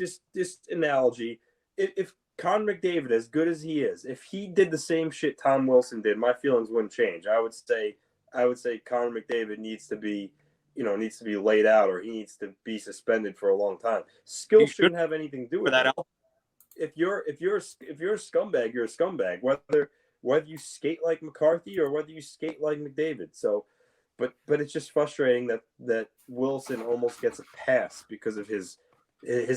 analogy. If Connor McDavid, as good as he is, if he did the same shit Tom Wilson did, my feelings wouldn't change. I would say Connor McDavid needs to be laid out, or he needs to be suspended for a long time. Skill shouldn't have anything to do with that. If you're a scumbag, you're a scumbag. Whether you skate like McCarthy or whether you skate like McDavid. So, but it's just frustrating that Wilson almost gets a pass because of his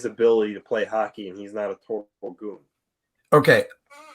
ability to play hockey, and he's not a total goon. Okay.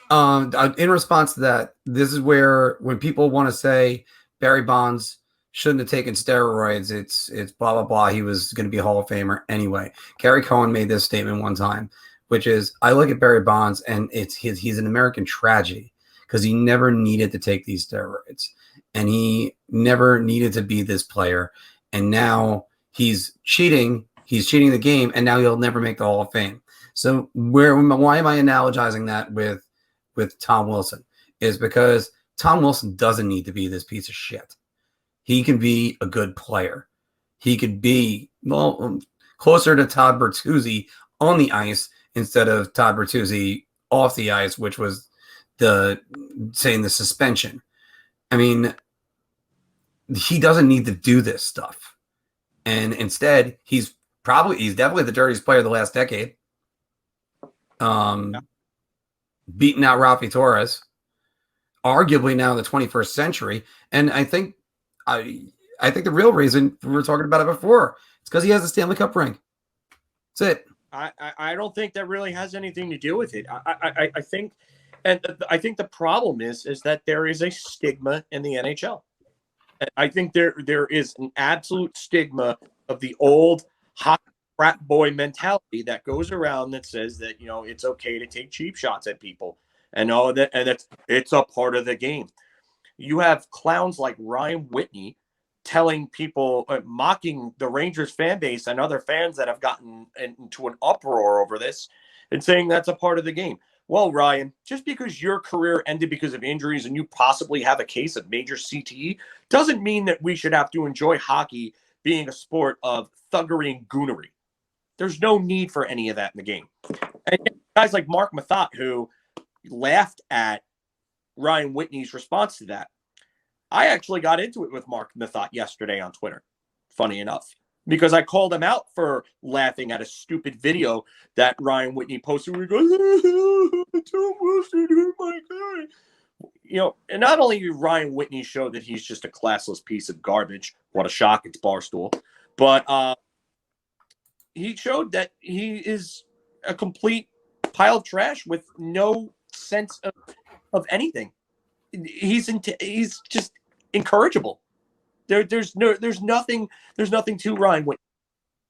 In response to that, this is where, when people want to say Barry Bonds shouldn't have taken steroids, it's blah, blah, blah. He was going to be a Hall of Famer anyway. Gary Cohen made this statement one time, which is, I look at Barry Bonds and he's an American tragedy, because he never needed to take these steroids, and he never needed to be this player. And now he's cheating the game, and now he'll never make the Hall of Fame. So why am I analogizing that with Tom Wilson? Is because Tom Wilson doesn't need to be this piece of shit. He can be a good player. He could be, well, closer to Todd Bertuzzi on the ice instead of Todd Bertuzzi off the ice, which was the suspension. I mean, he doesn't need to do this stuff. And instead, he's definitely the dirtiest player of the last decade. Beating out Ralphie Torres, arguably now in the 21st century. And I think the real reason, we were talking about it before, it's because he has a Stanley Cup ring. That's it. I don't think that really has anything to do with it. I think the problem is that there is a stigma in the NHL. I think there is an absolute stigma of the old hockey frat boy mentality that goes around that says that, you know, it's okay to take cheap shots at people, and it's a part of the game. You have clowns like Ryan Whitney telling people, mocking the Rangers fan base and other fans that have gotten into an uproar over this, and saying that's a part of the game. Well, Ryan, just because your career ended because of injuries and you possibly have a case of major CTE doesn't mean that we should have to enjoy hockey being a sport of thuggery and goonery. There's no need for any of that in the game. And guys like Mark Mathot, who laughed at Ryan Whitney's response to that. I actually got into it with Mark Mathot yesterday on Twitter, funny enough, because I called him out for laughing at a stupid video that Ryan Whitney posted where he goes, Tom Wilson, oh my God. You know, and not only did Ryan Whitney show that he's just a classless piece of garbage, what a shock, it's Barstool, but he showed that he is a complete pile of trash with no sense of anything. He's just incorrigible. There's nothing to Ryan Whitney.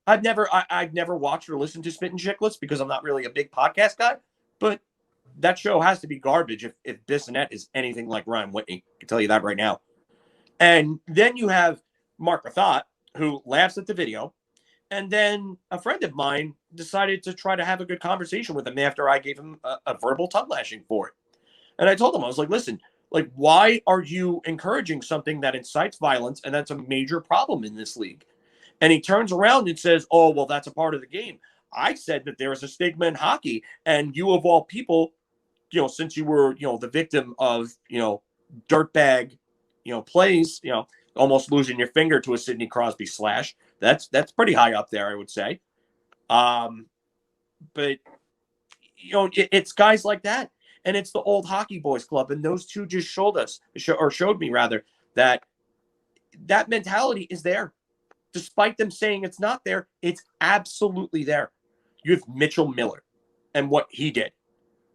I've never watched or listened to Spittin' Chicklets because I'm not really a big podcast guy, but that show has to be garbage if Bissonnette is anything like Ryan Whitney. I can tell you that right now. And then you have Mark Mathot, who laughs at the video, and then a friend of mine decided to try to have a good conversation with him after I gave him a verbal tongue lashing for it. And I told him, I was like, listen, Like, why are you encouraging something that incites violence? And that's a major problem in this league. And he turns around and says, oh, well, that's a part of the game. I said that there is a stigma in hockey. And you, of all people, since you were, the victim of, dirtbag, plays, almost losing your finger to a Sidney Crosby slash. That's pretty high up there, I would say. But, it's guys like that. And it's the old hockey boys club. And those two just showed me rather, that mentality is there. Despite them saying it's not there, it's absolutely there. You have Mitchell Miller and what he did.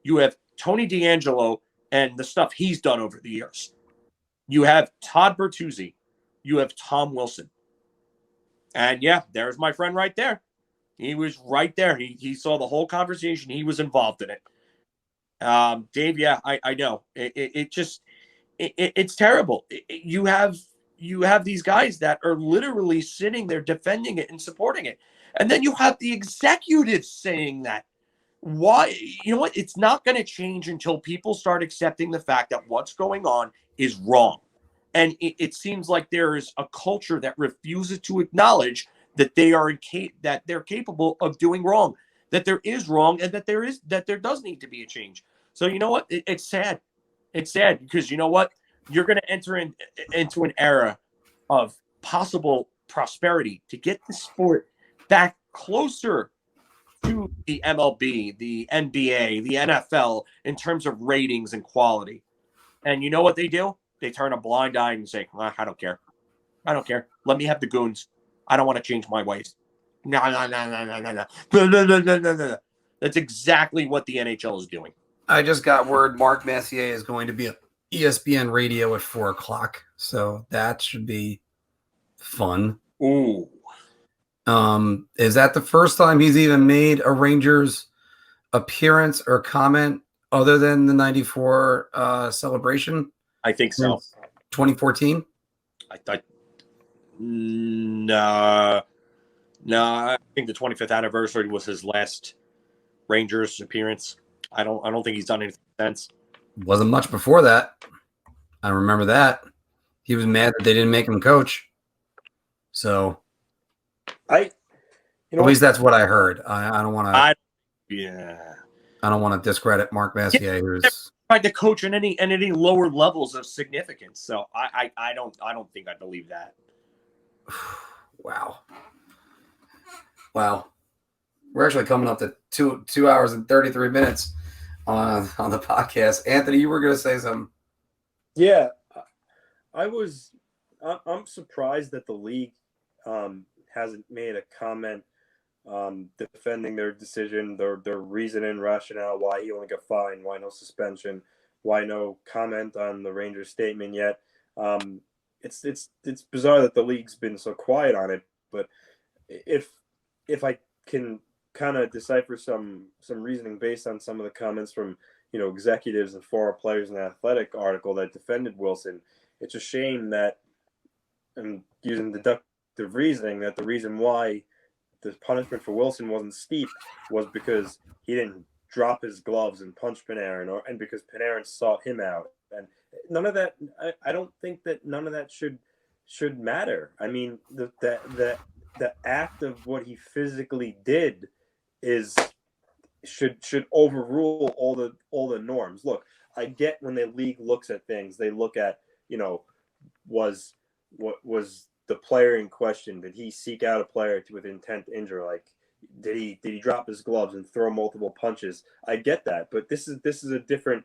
You have Tony DeAngelo and the stuff he's done over the years. You have Todd Bertuzzi. You have Tom Wilson. And yeah, there's my friend right there. He was right there. He saw the whole conversation. He was involved in it. Dave, yeah, I know. It's terrible. You have these guys that are literally sitting there defending it and supporting it. And then you have the executives saying that. Why? You know what? It's not going to change until people start accepting the fact that what's going on is wrong. And it seems like there is a culture that refuses to acknowledge that that they're capable of doing wrong, that there is wrong, and that there does need to be a change. So you know what? It's sad. It's sad because you know what? You're going to enter into an era of possible prosperity to get the sport back closer to the MLB, the NBA, the NFL in terms of ratings and quality. And you know what they do? They turn a blind eye and say, I don't care. I don't care. Let me have the goons. I don't want to change my ways. No. That's exactly what the NHL is doing. I just got word Mark Messier is going to be on ESPN radio at 4:00. So that should be fun. Ooh. Is that the first time he's even made a Rangers appearance or comment other than the 94 celebration? I think so. 2014? I thought no. I think the 25th anniversary was his last Rangers appearance. I don't think he's done anything since. Wasn't much before that. I remember that. He was mad that they didn't make him coach. So at least that's what I heard. I don't want to. I don't want to discredit Mark Messier, who's tried to coach in any lower levels of significance. So I don't think I believe that. Wow. We're actually coming up to 2 hours and 33 minutes on the podcast. Anthony, you were going to say something. Yeah, I'm surprised that the league hasn't made a comment defending their decision, their reason and rationale, why he only got fined, why no suspension, why no comment on the Rangers statement yet. It's bizarre that the league's been so quiet on it, but if I can kind of decipher some reasoning based on some of the comments from executives and former players in the Athletic article that defended Wilson, it's a shame that, and using deductive reasoning, that the reason why the punishment for Wilson wasn't steep was because he didn't drop his gloves and punch Panarin, and because Panarin sought him out. And none of that, I don't think that none of that should matter. I mean, the act of what he physically did should overrule all the norms. Look, I get when the league looks at things, they look at, was the player in question, did he seek out a player with intent to injure? Like, did he drop his gloves and throw multiple punches? I get that, but this is a different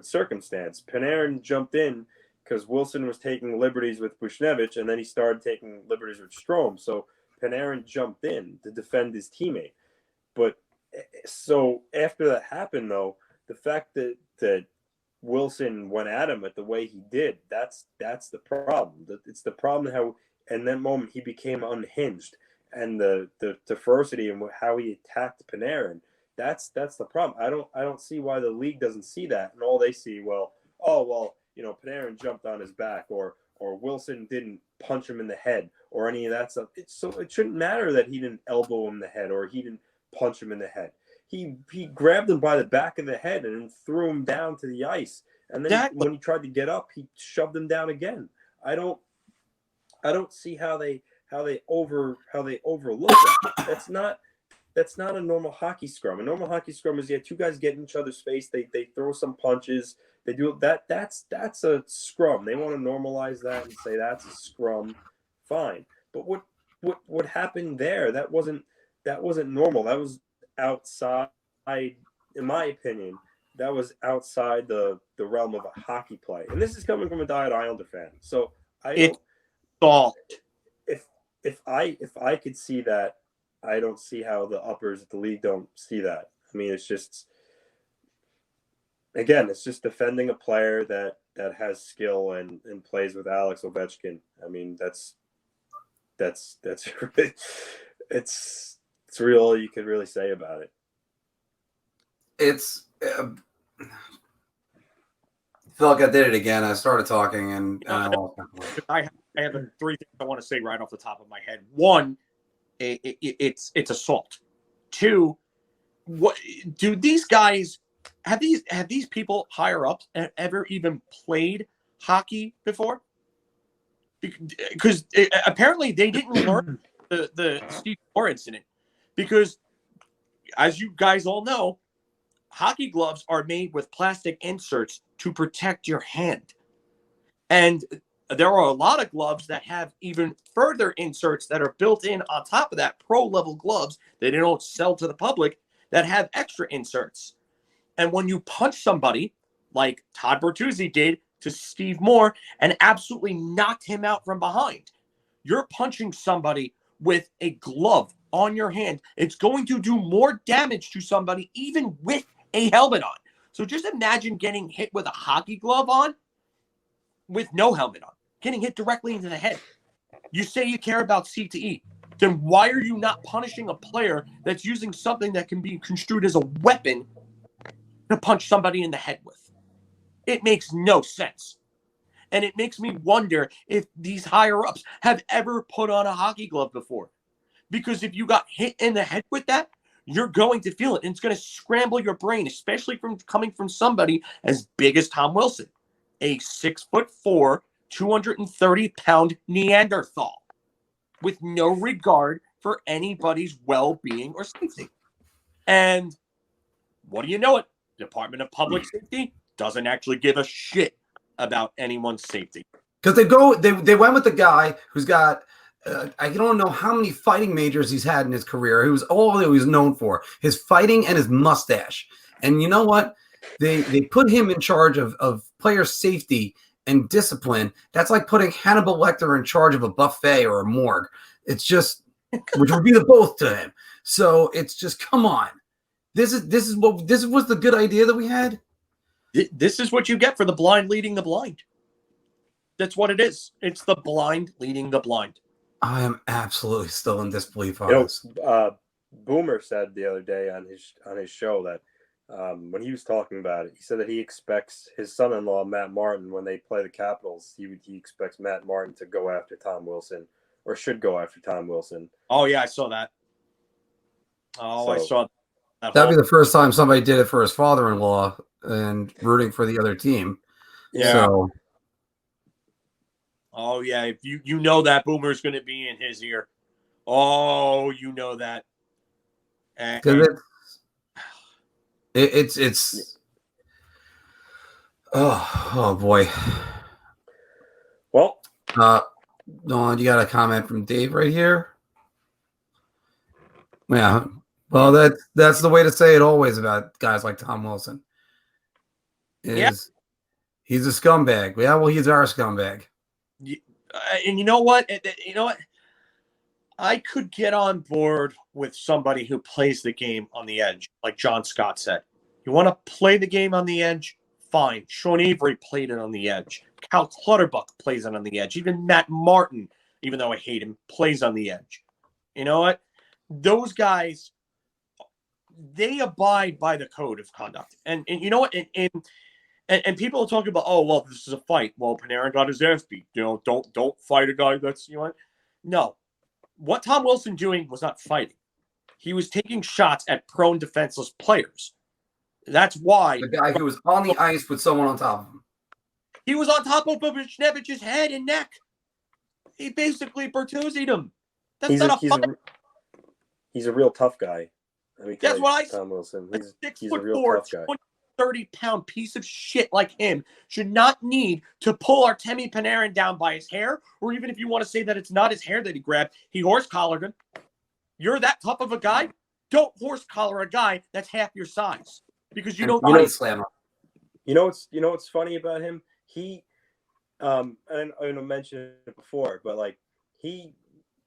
circumstance. Panarin jumped in because Wilson was taking liberties with Buchnevich, and then he started taking liberties with Strome. So Panarin jumped in to defend his teammate. But so after that happened, though, the fact that Wilson went at him at the way he did, that's the problem. It's the problem how in that moment he became unhinged, and the ferocity and how he attacked Panarin. That's the problem. I don't see why the league doesn't see that, and all they see, Panarin jumped on his back, or Wilson didn't punch him in the head, or any of that stuff. It shouldn't matter that he didn't elbow him in the head or he didn't punch him in the head. He grabbed him by the back of the head and threw him down to the ice. And then when he tried to get up, he shoved him down again. I don't see how they overlook that. That's not a normal hockey scrum. A normal hockey scrum is two guys get in each other's face. They throw some punches. They do that. That's a scrum. They want to normalize that and say that's a scrum. Fine. But what happened there? That wasn't normal. That was outside, in my opinion. That was outside the realm of a hockey play. And this is coming from a diehard Islander fan. So if I could see that, I don't see how the uppers at the league don't see that. I mean, it's just defending a player that has skill and plays with Alex Ovechkin. I mean, that's it's really all you could really say about it. It's I feel like I did it again. I started talking and I have three things I want to say right off the top of my head. One, it's assault. Two, what do these guys have these people higher up ever even played hockey before? Because apparently they didn't learn the Steve Moore incident, because as you guys all know, hockey gloves are made with plastic inserts to protect your hand. And there are a lot of gloves that have even further inserts that are built in on top of that, pro-level gloves that they don't sell to the public, that have extra inserts. And when you punch somebody, like Todd Bertuzzi did to Steve Moore, and absolutely knocked him out from behind, you're punching somebody with a glove on your hand. It's going to do more damage to somebody even with a helmet on. So just imagine getting hit with a hockey glove on with no helmet on, getting hit directly into the head. You say you care about CTE, then why are you not punishing a player that's using something that can be construed as a weapon to punch somebody in the head with? It makes no sense. And it makes me wonder if these higher-ups have ever put on a hockey glove before. Because if you got hit in the head with that, you're going to feel it. And it's going to scramble your brain, especially from coming from somebody as big as Tom Wilson, a 6'4", 230-pound Neanderthal with no regard for anybody's well-being or safety. And what do you know it? Department of Public Safety doesn't actually give a shit about anyone's safety. Because they went with the guy who's got I don't know how many fighting majors he's had in his career. It was all that he was known for, his fighting and his mustache. And you know what? They put him in charge of player safety and discipline. That's like putting Hannibal Lecter in charge of a buffet or a morgue. It's just, which would be the both to him. So it's just, come on. This was the good idea that we had. This is what you get for the blind leading the blind. That's what it is. It's the blind leading the blind. I am absolutely still in disbelief on this. Boomer said the other day on his show that when he was talking about it, he said that he expects his son-in-law, Matt Martin, when they play the Capitals, he expects Matt Martin to go after Tom Wilson, or should go after Tom Wilson. Oh, yeah, I saw that. I saw that. That'd be the first time somebody did it for his father-in-law and rooting for the other team. Yeah. So. Oh, yeah. If you know that Boomer's going to be in his ear. Oh, you know that. It's oh boy. Well, Nolan, you got a comment from Dave right here? Yeah. Well, that's the way to say it always about guys like Tom Wilson. He's a scumbag. Yeah, well, he's our scumbag. And you know what? I could get on board with somebody who plays the game on the edge, like John Scott said. You want to play the game on the edge? Fine. Sean Avery played it on the edge. Cal Clutterbuck plays it on the edge. Even Matt Martin, even though I hate him, plays on the edge. You know what? Those guys, they abide by the code of conduct. And you know what? And people are talking about, oh, well, this is a fight. Well, Panarin got his ass beat. You know, don't fight a guy that's, you know what? No. What Tom Wilson doing was not fighting. He was taking shots at prone defenseless players. That's why The guy who was on the ice with someone on top of him. he was on top of Beuvillier head and neck. He basically Bertuzzi'd him. That's not a fight. He's a real tough guy. That's what I said. Tom Wilson. He's a 6'4", real tough guy. 30-pound piece of shit like him should not need to pull Artemi Panarin down by his hair, or even if you want to say that it's not his hair that he grabbed, he horse-collared him. You're that tough of a guy? Don't horse-collar a guy that's half your size because you don't body slam him. You know what's funny about him? He, and I mentioned it before, but like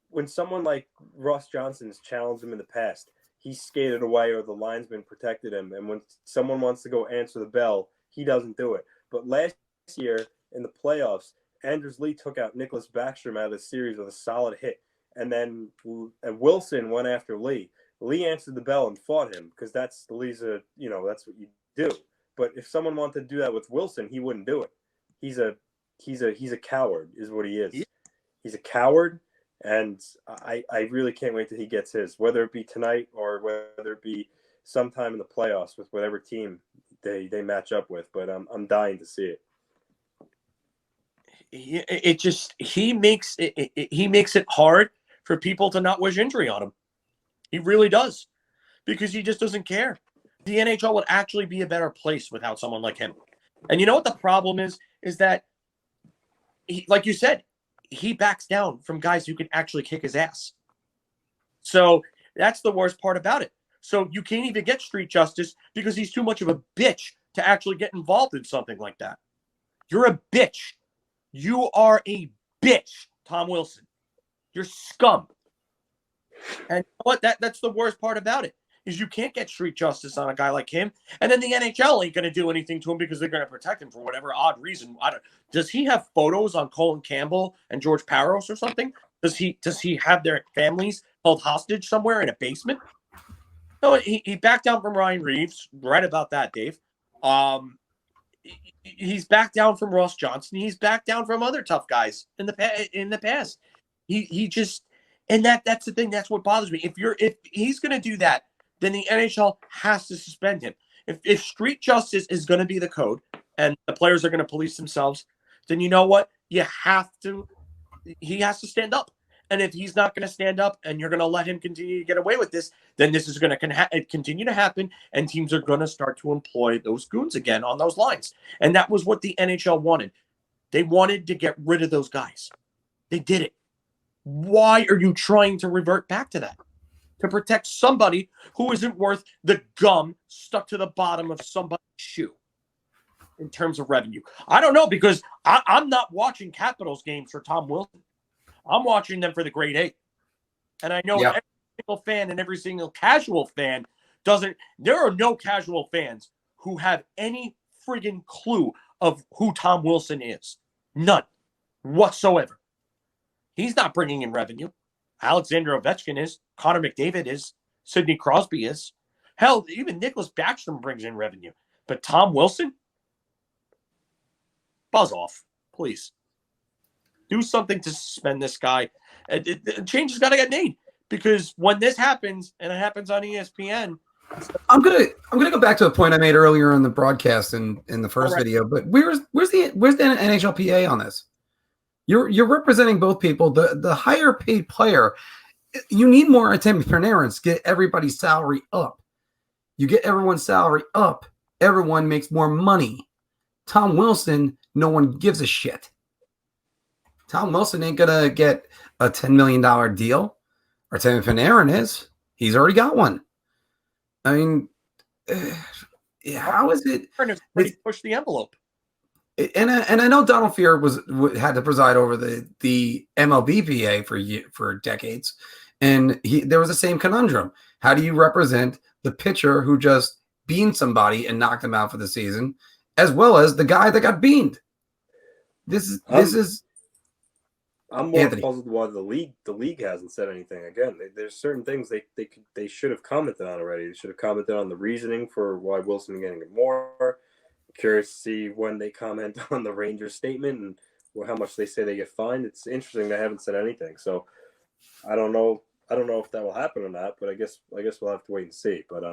when someone like Ross Johnson's challenged him in the past, he skated away or the linesman protected him. And when someone wants to go answer the bell, he doesn't do it. But last year in the playoffs, Anders Lee took out Nicholas Backstrom out of the series with a solid hit. And then Wilson went after Lee. Lee answered the bell and fought him because that's what you do. But if someone wanted to do that with Wilson, he wouldn't do it. He's a coward is what he is. He's a coward. And I really can't wait till he gets his, whether it be tonight or whether it be sometime in the playoffs with whatever team they match up with. But I'm dying to see it. He makes it hard for people to not wish injury on him. He really does, because he just doesn't care. The NHL would actually be a better place without someone like him. And you know what the problem is that like you said, he backs down from guys who can actually kick his ass. So that's the worst part about it. So you can't even get street justice because he's too much of a bitch to actually get involved in something like that. You're a bitch. You are a bitch, Tom Wilson. You're scum. And you know what? That's the worst part about it, is you can't get street justice on a guy like him. And then the NHL ain't going to do anything to him because they're going to protect him for whatever odd reason. Does he have photos on Colin Campbell and George Parros or something? Does he have their families held hostage somewhere in a basement? No, he backed down from Ryan Reeves. Right about that, Dave. He's backed down from Ross Johnson. He's backed down from other tough guys in the past. He just, and that's the thing. That's what bothers me. If he's going to do that, then the NHL has to suspend him. If street justice is going to be the code and the players are going to police themselves, then you know what? He has to stand up. And if he's not going to stand up and you're going to let him continue to get away with this, then this is going to continue to happen, and teams are going to start to employ those goons again on those lines. And that was what the NHL wanted. They wanted to get rid of those guys. They did it. Why are you trying to revert back to that? To protect somebody who isn't worth the gum stuck to the bottom of somebody's shoe in terms of revenue. I don't know, because I'm not watching Capitals games for Tom Wilson. I'm watching them for the grade 8. And I know every single fan and every single casual fan doesn't. There are no casual fans who have any friggin' clue of who Tom Wilson is. None whatsoever. He's not bringing in revenue. Alexander Ovechkin is. Connor McDavid is. Sidney Crosby is. Hell, even Nicholas Backstrom brings in revenue. But Tom Wilson? Buzz off, please. Do something to suspend this guy. Change has got to get made, because when this happens, and it happens on ESPN, I'm gonna go back to a point I made earlier in the broadcast in the first video. But where's the NHLPA on this? You're representing both people. The higher paid player, you need more Artemi Panarin to get everybody's salary up. You get everyone's salary up, everyone makes more money. Tom Wilson, no one gives a shit. Tom Wilson ain't gonna get a $10 million deal. Artemi Panarin is. He's already got one. I mean, how is it? Push the envelope. And I know Donald Fear had to preside over the MLBPA for decades, and there was the same conundrum. How do you represent the pitcher who just beaned somebody and knocked him out for the season, as well as the guy that got beaned? This is. I'm more Anthony. puzzled why the league hasn't said anything. Again, there's certain things they should have commented on already. They should have commented on the reasoning for why Wilson is getting more. Curious to see when they comment on the Rangers statement and how much they say they get fined. It's interesting they haven't said anything. So I don't know if that will happen or not. But I guess we'll have to wait and see. But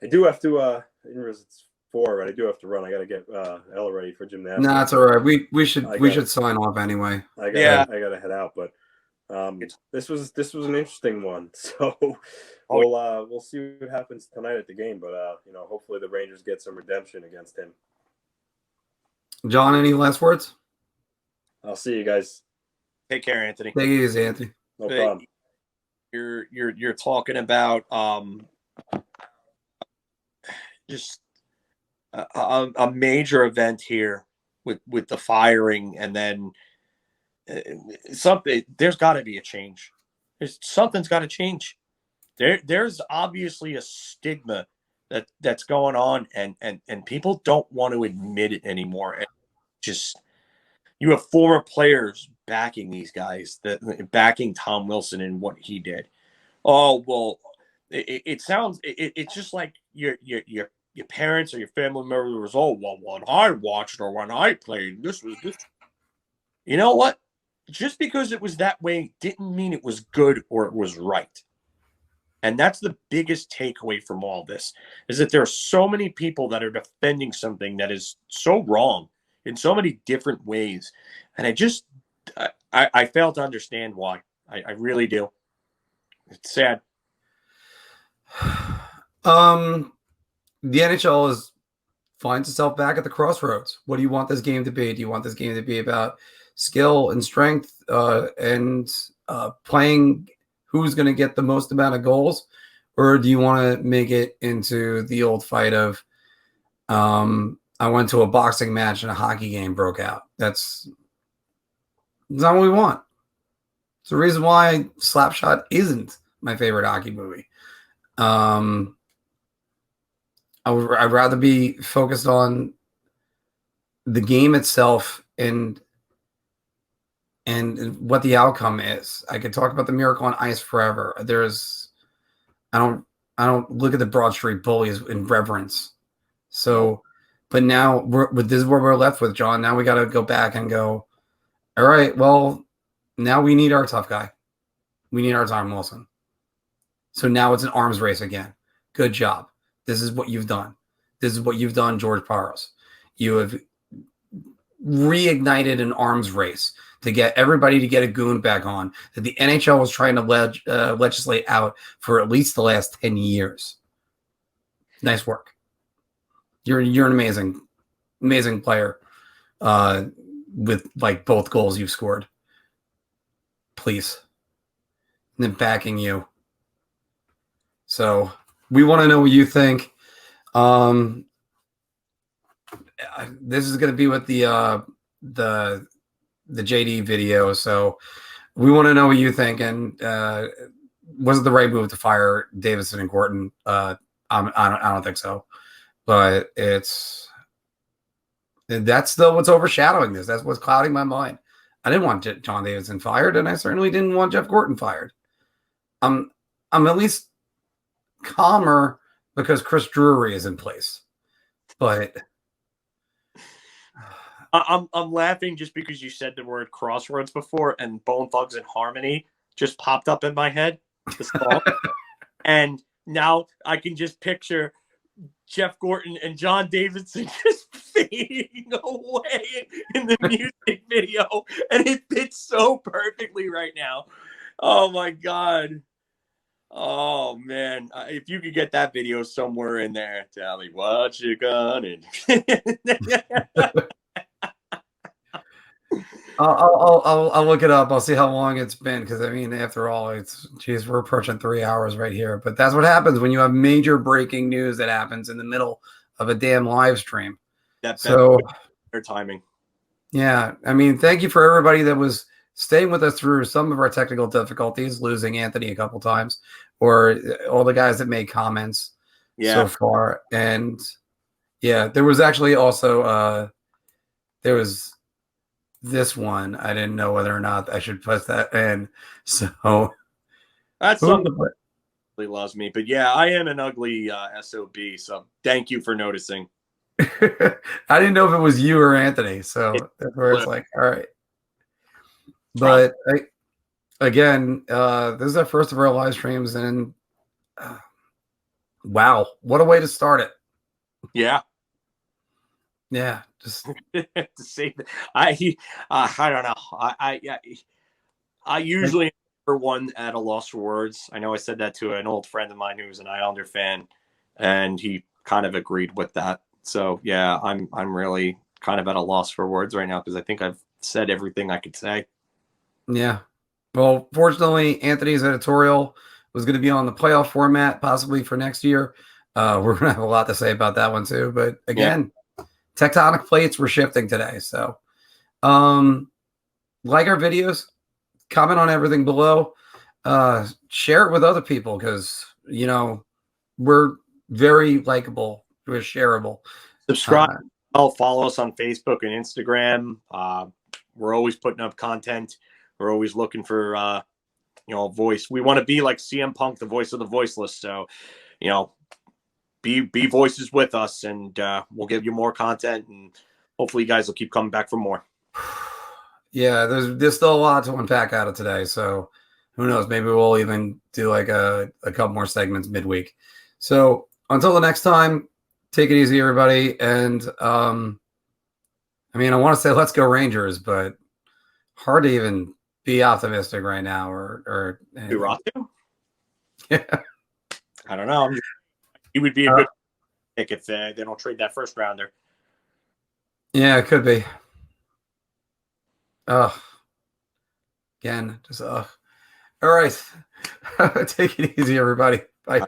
I do have to. It's 4, but I do have to run. I got to get Ella ready for gymnastics. No, it's all right. We should sign off anyway. I gotta head out, but this was an interesting one. So we'll see what happens tonight at the game. But hopefully the Rangers get some redemption against him. John, any last words? I'll see you guys. Take care, Anthony. Take it easy, Anthony. No problem. You're talking about just a major event here with the firing, and then something. There's got to be a change. Something's got to change. There's obviously a stigma that's going on, and people don't want to admit it anymore. And just you have former players backing these guys, backing Tom Wilson and what he did. Oh well, it sounds it's just like your parents or your family members. Oh well, when I watched or when I played, this was this. You know what? Just because it was that way didn't mean it was good or it was right. And that's the biggest takeaway from all this, is that there are so many people that are defending something that is so wrong in so many different ways. And I fail to understand why. I really do. It's sad. The NHL finds itself back at the crossroads. What do you want this game to be? Do you want this game to be about skill and strength and playing who's going to get the most amount of goals? Or do you want to make it into the old fight of I went to a boxing match and a hockey game broke out? That's not what we want. It's the reason why Slapshot isn't my favorite hockey movie. I'd rather be focused on the game itself and what the outcome is. I could talk about the Miracle on Ice forever. I don't look at the Broad Street Bullies in reverence. So, but now this is where we're left with, John. Now we got to go back and go, all right, well, now we need our tough guy. We need our Tom Wilson. So now it's an arms race again. Good job. This is what you've done. This is what you've done, George Paros. You have reignited an arms race to get everybody to get a goon back on that the NHL was trying to legislate out for at least the last 10 years. Nice work. You're an amazing player with like both goals you've scored. Please. And then backing you. So we want to know what you think. This is going to be with the JD video. So we want to know what you think. And was it the right move to fire Davidson and Gorton? I don't think so. But that's still what's overshadowing this. That's what's clouding my mind. I didn't want John Davidson fired, and I certainly didn't want Jeff Gorton fired. I'm at least calmer because Chris Drury is in place. But I'm laughing just because you said the word crossroads before, and Bone Thugs and Harmony just popped up in my head. The song. And now I can just picture Jeff Gorton and John Davidson just fading away in the music video, and it fits so perfectly right now. Oh my God. Oh man. If you could get that video somewhere in there, tell me what you gonna do. I'll look it up. I'll see how long it's been, because I mean, after all, we're approaching 3 hours right here. But that's what happens when you have major breaking news that happens in the middle of a damn live stream. That's their timing. Yeah, I mean, thank you for everybody that was staying with us through some of our technical difficulties, losing Anthony a couple times, or all the guys that made comments so far. And yeah, there was actually also there was this one. I didn't know whether or not I should put that in. So that's something that really loves me. But yeah, I am an ugly SOB. So thank you for noticing. I didn't know if it was you or Anthony. So that's where it's like, all right. But again, this is our first of our live streams, and Wow, what a way to start it. Yeah. Yeah, just to say that I don't know. I usually are one at a loss for words. I know I said that to an old friend of mine who's an Islander fan, and he kind of agreed with that. So yeah, I'm really kind of at a loss for words right now because I think I've said everything I could say. yeah. Well, fortunately, Anthony's editorial was going to be on the playoff format, possibly for next year. We're going to have a lot to say about that one too. But again, tectonic plates were shifting today. So like our videos, comment on everything below, share it with other people because, you know, we're very likable. We're shareable. Subscribe. Follow us on Facebook and Instagram. We're always putting up content. We're always looking for, voice. We want to be like CM Punk, the voice of the voiceless. So, be voices with us, and we'll give you more content, and hopefully you guys will keep coming back for more. Yeah, there's still a lot to unpack out of today, so who knows? Maybe we'll even do like a couple more segments midweek. So until the next time, take it easy, everybody. And I want to say let's go Rangers, but hard to even be optimistic right now. Or yeah, I don't know. He would be a good pick if they don't trade that first rounder. Yeah, it could be. Again, just All right. Take it easy, everybody. Bye.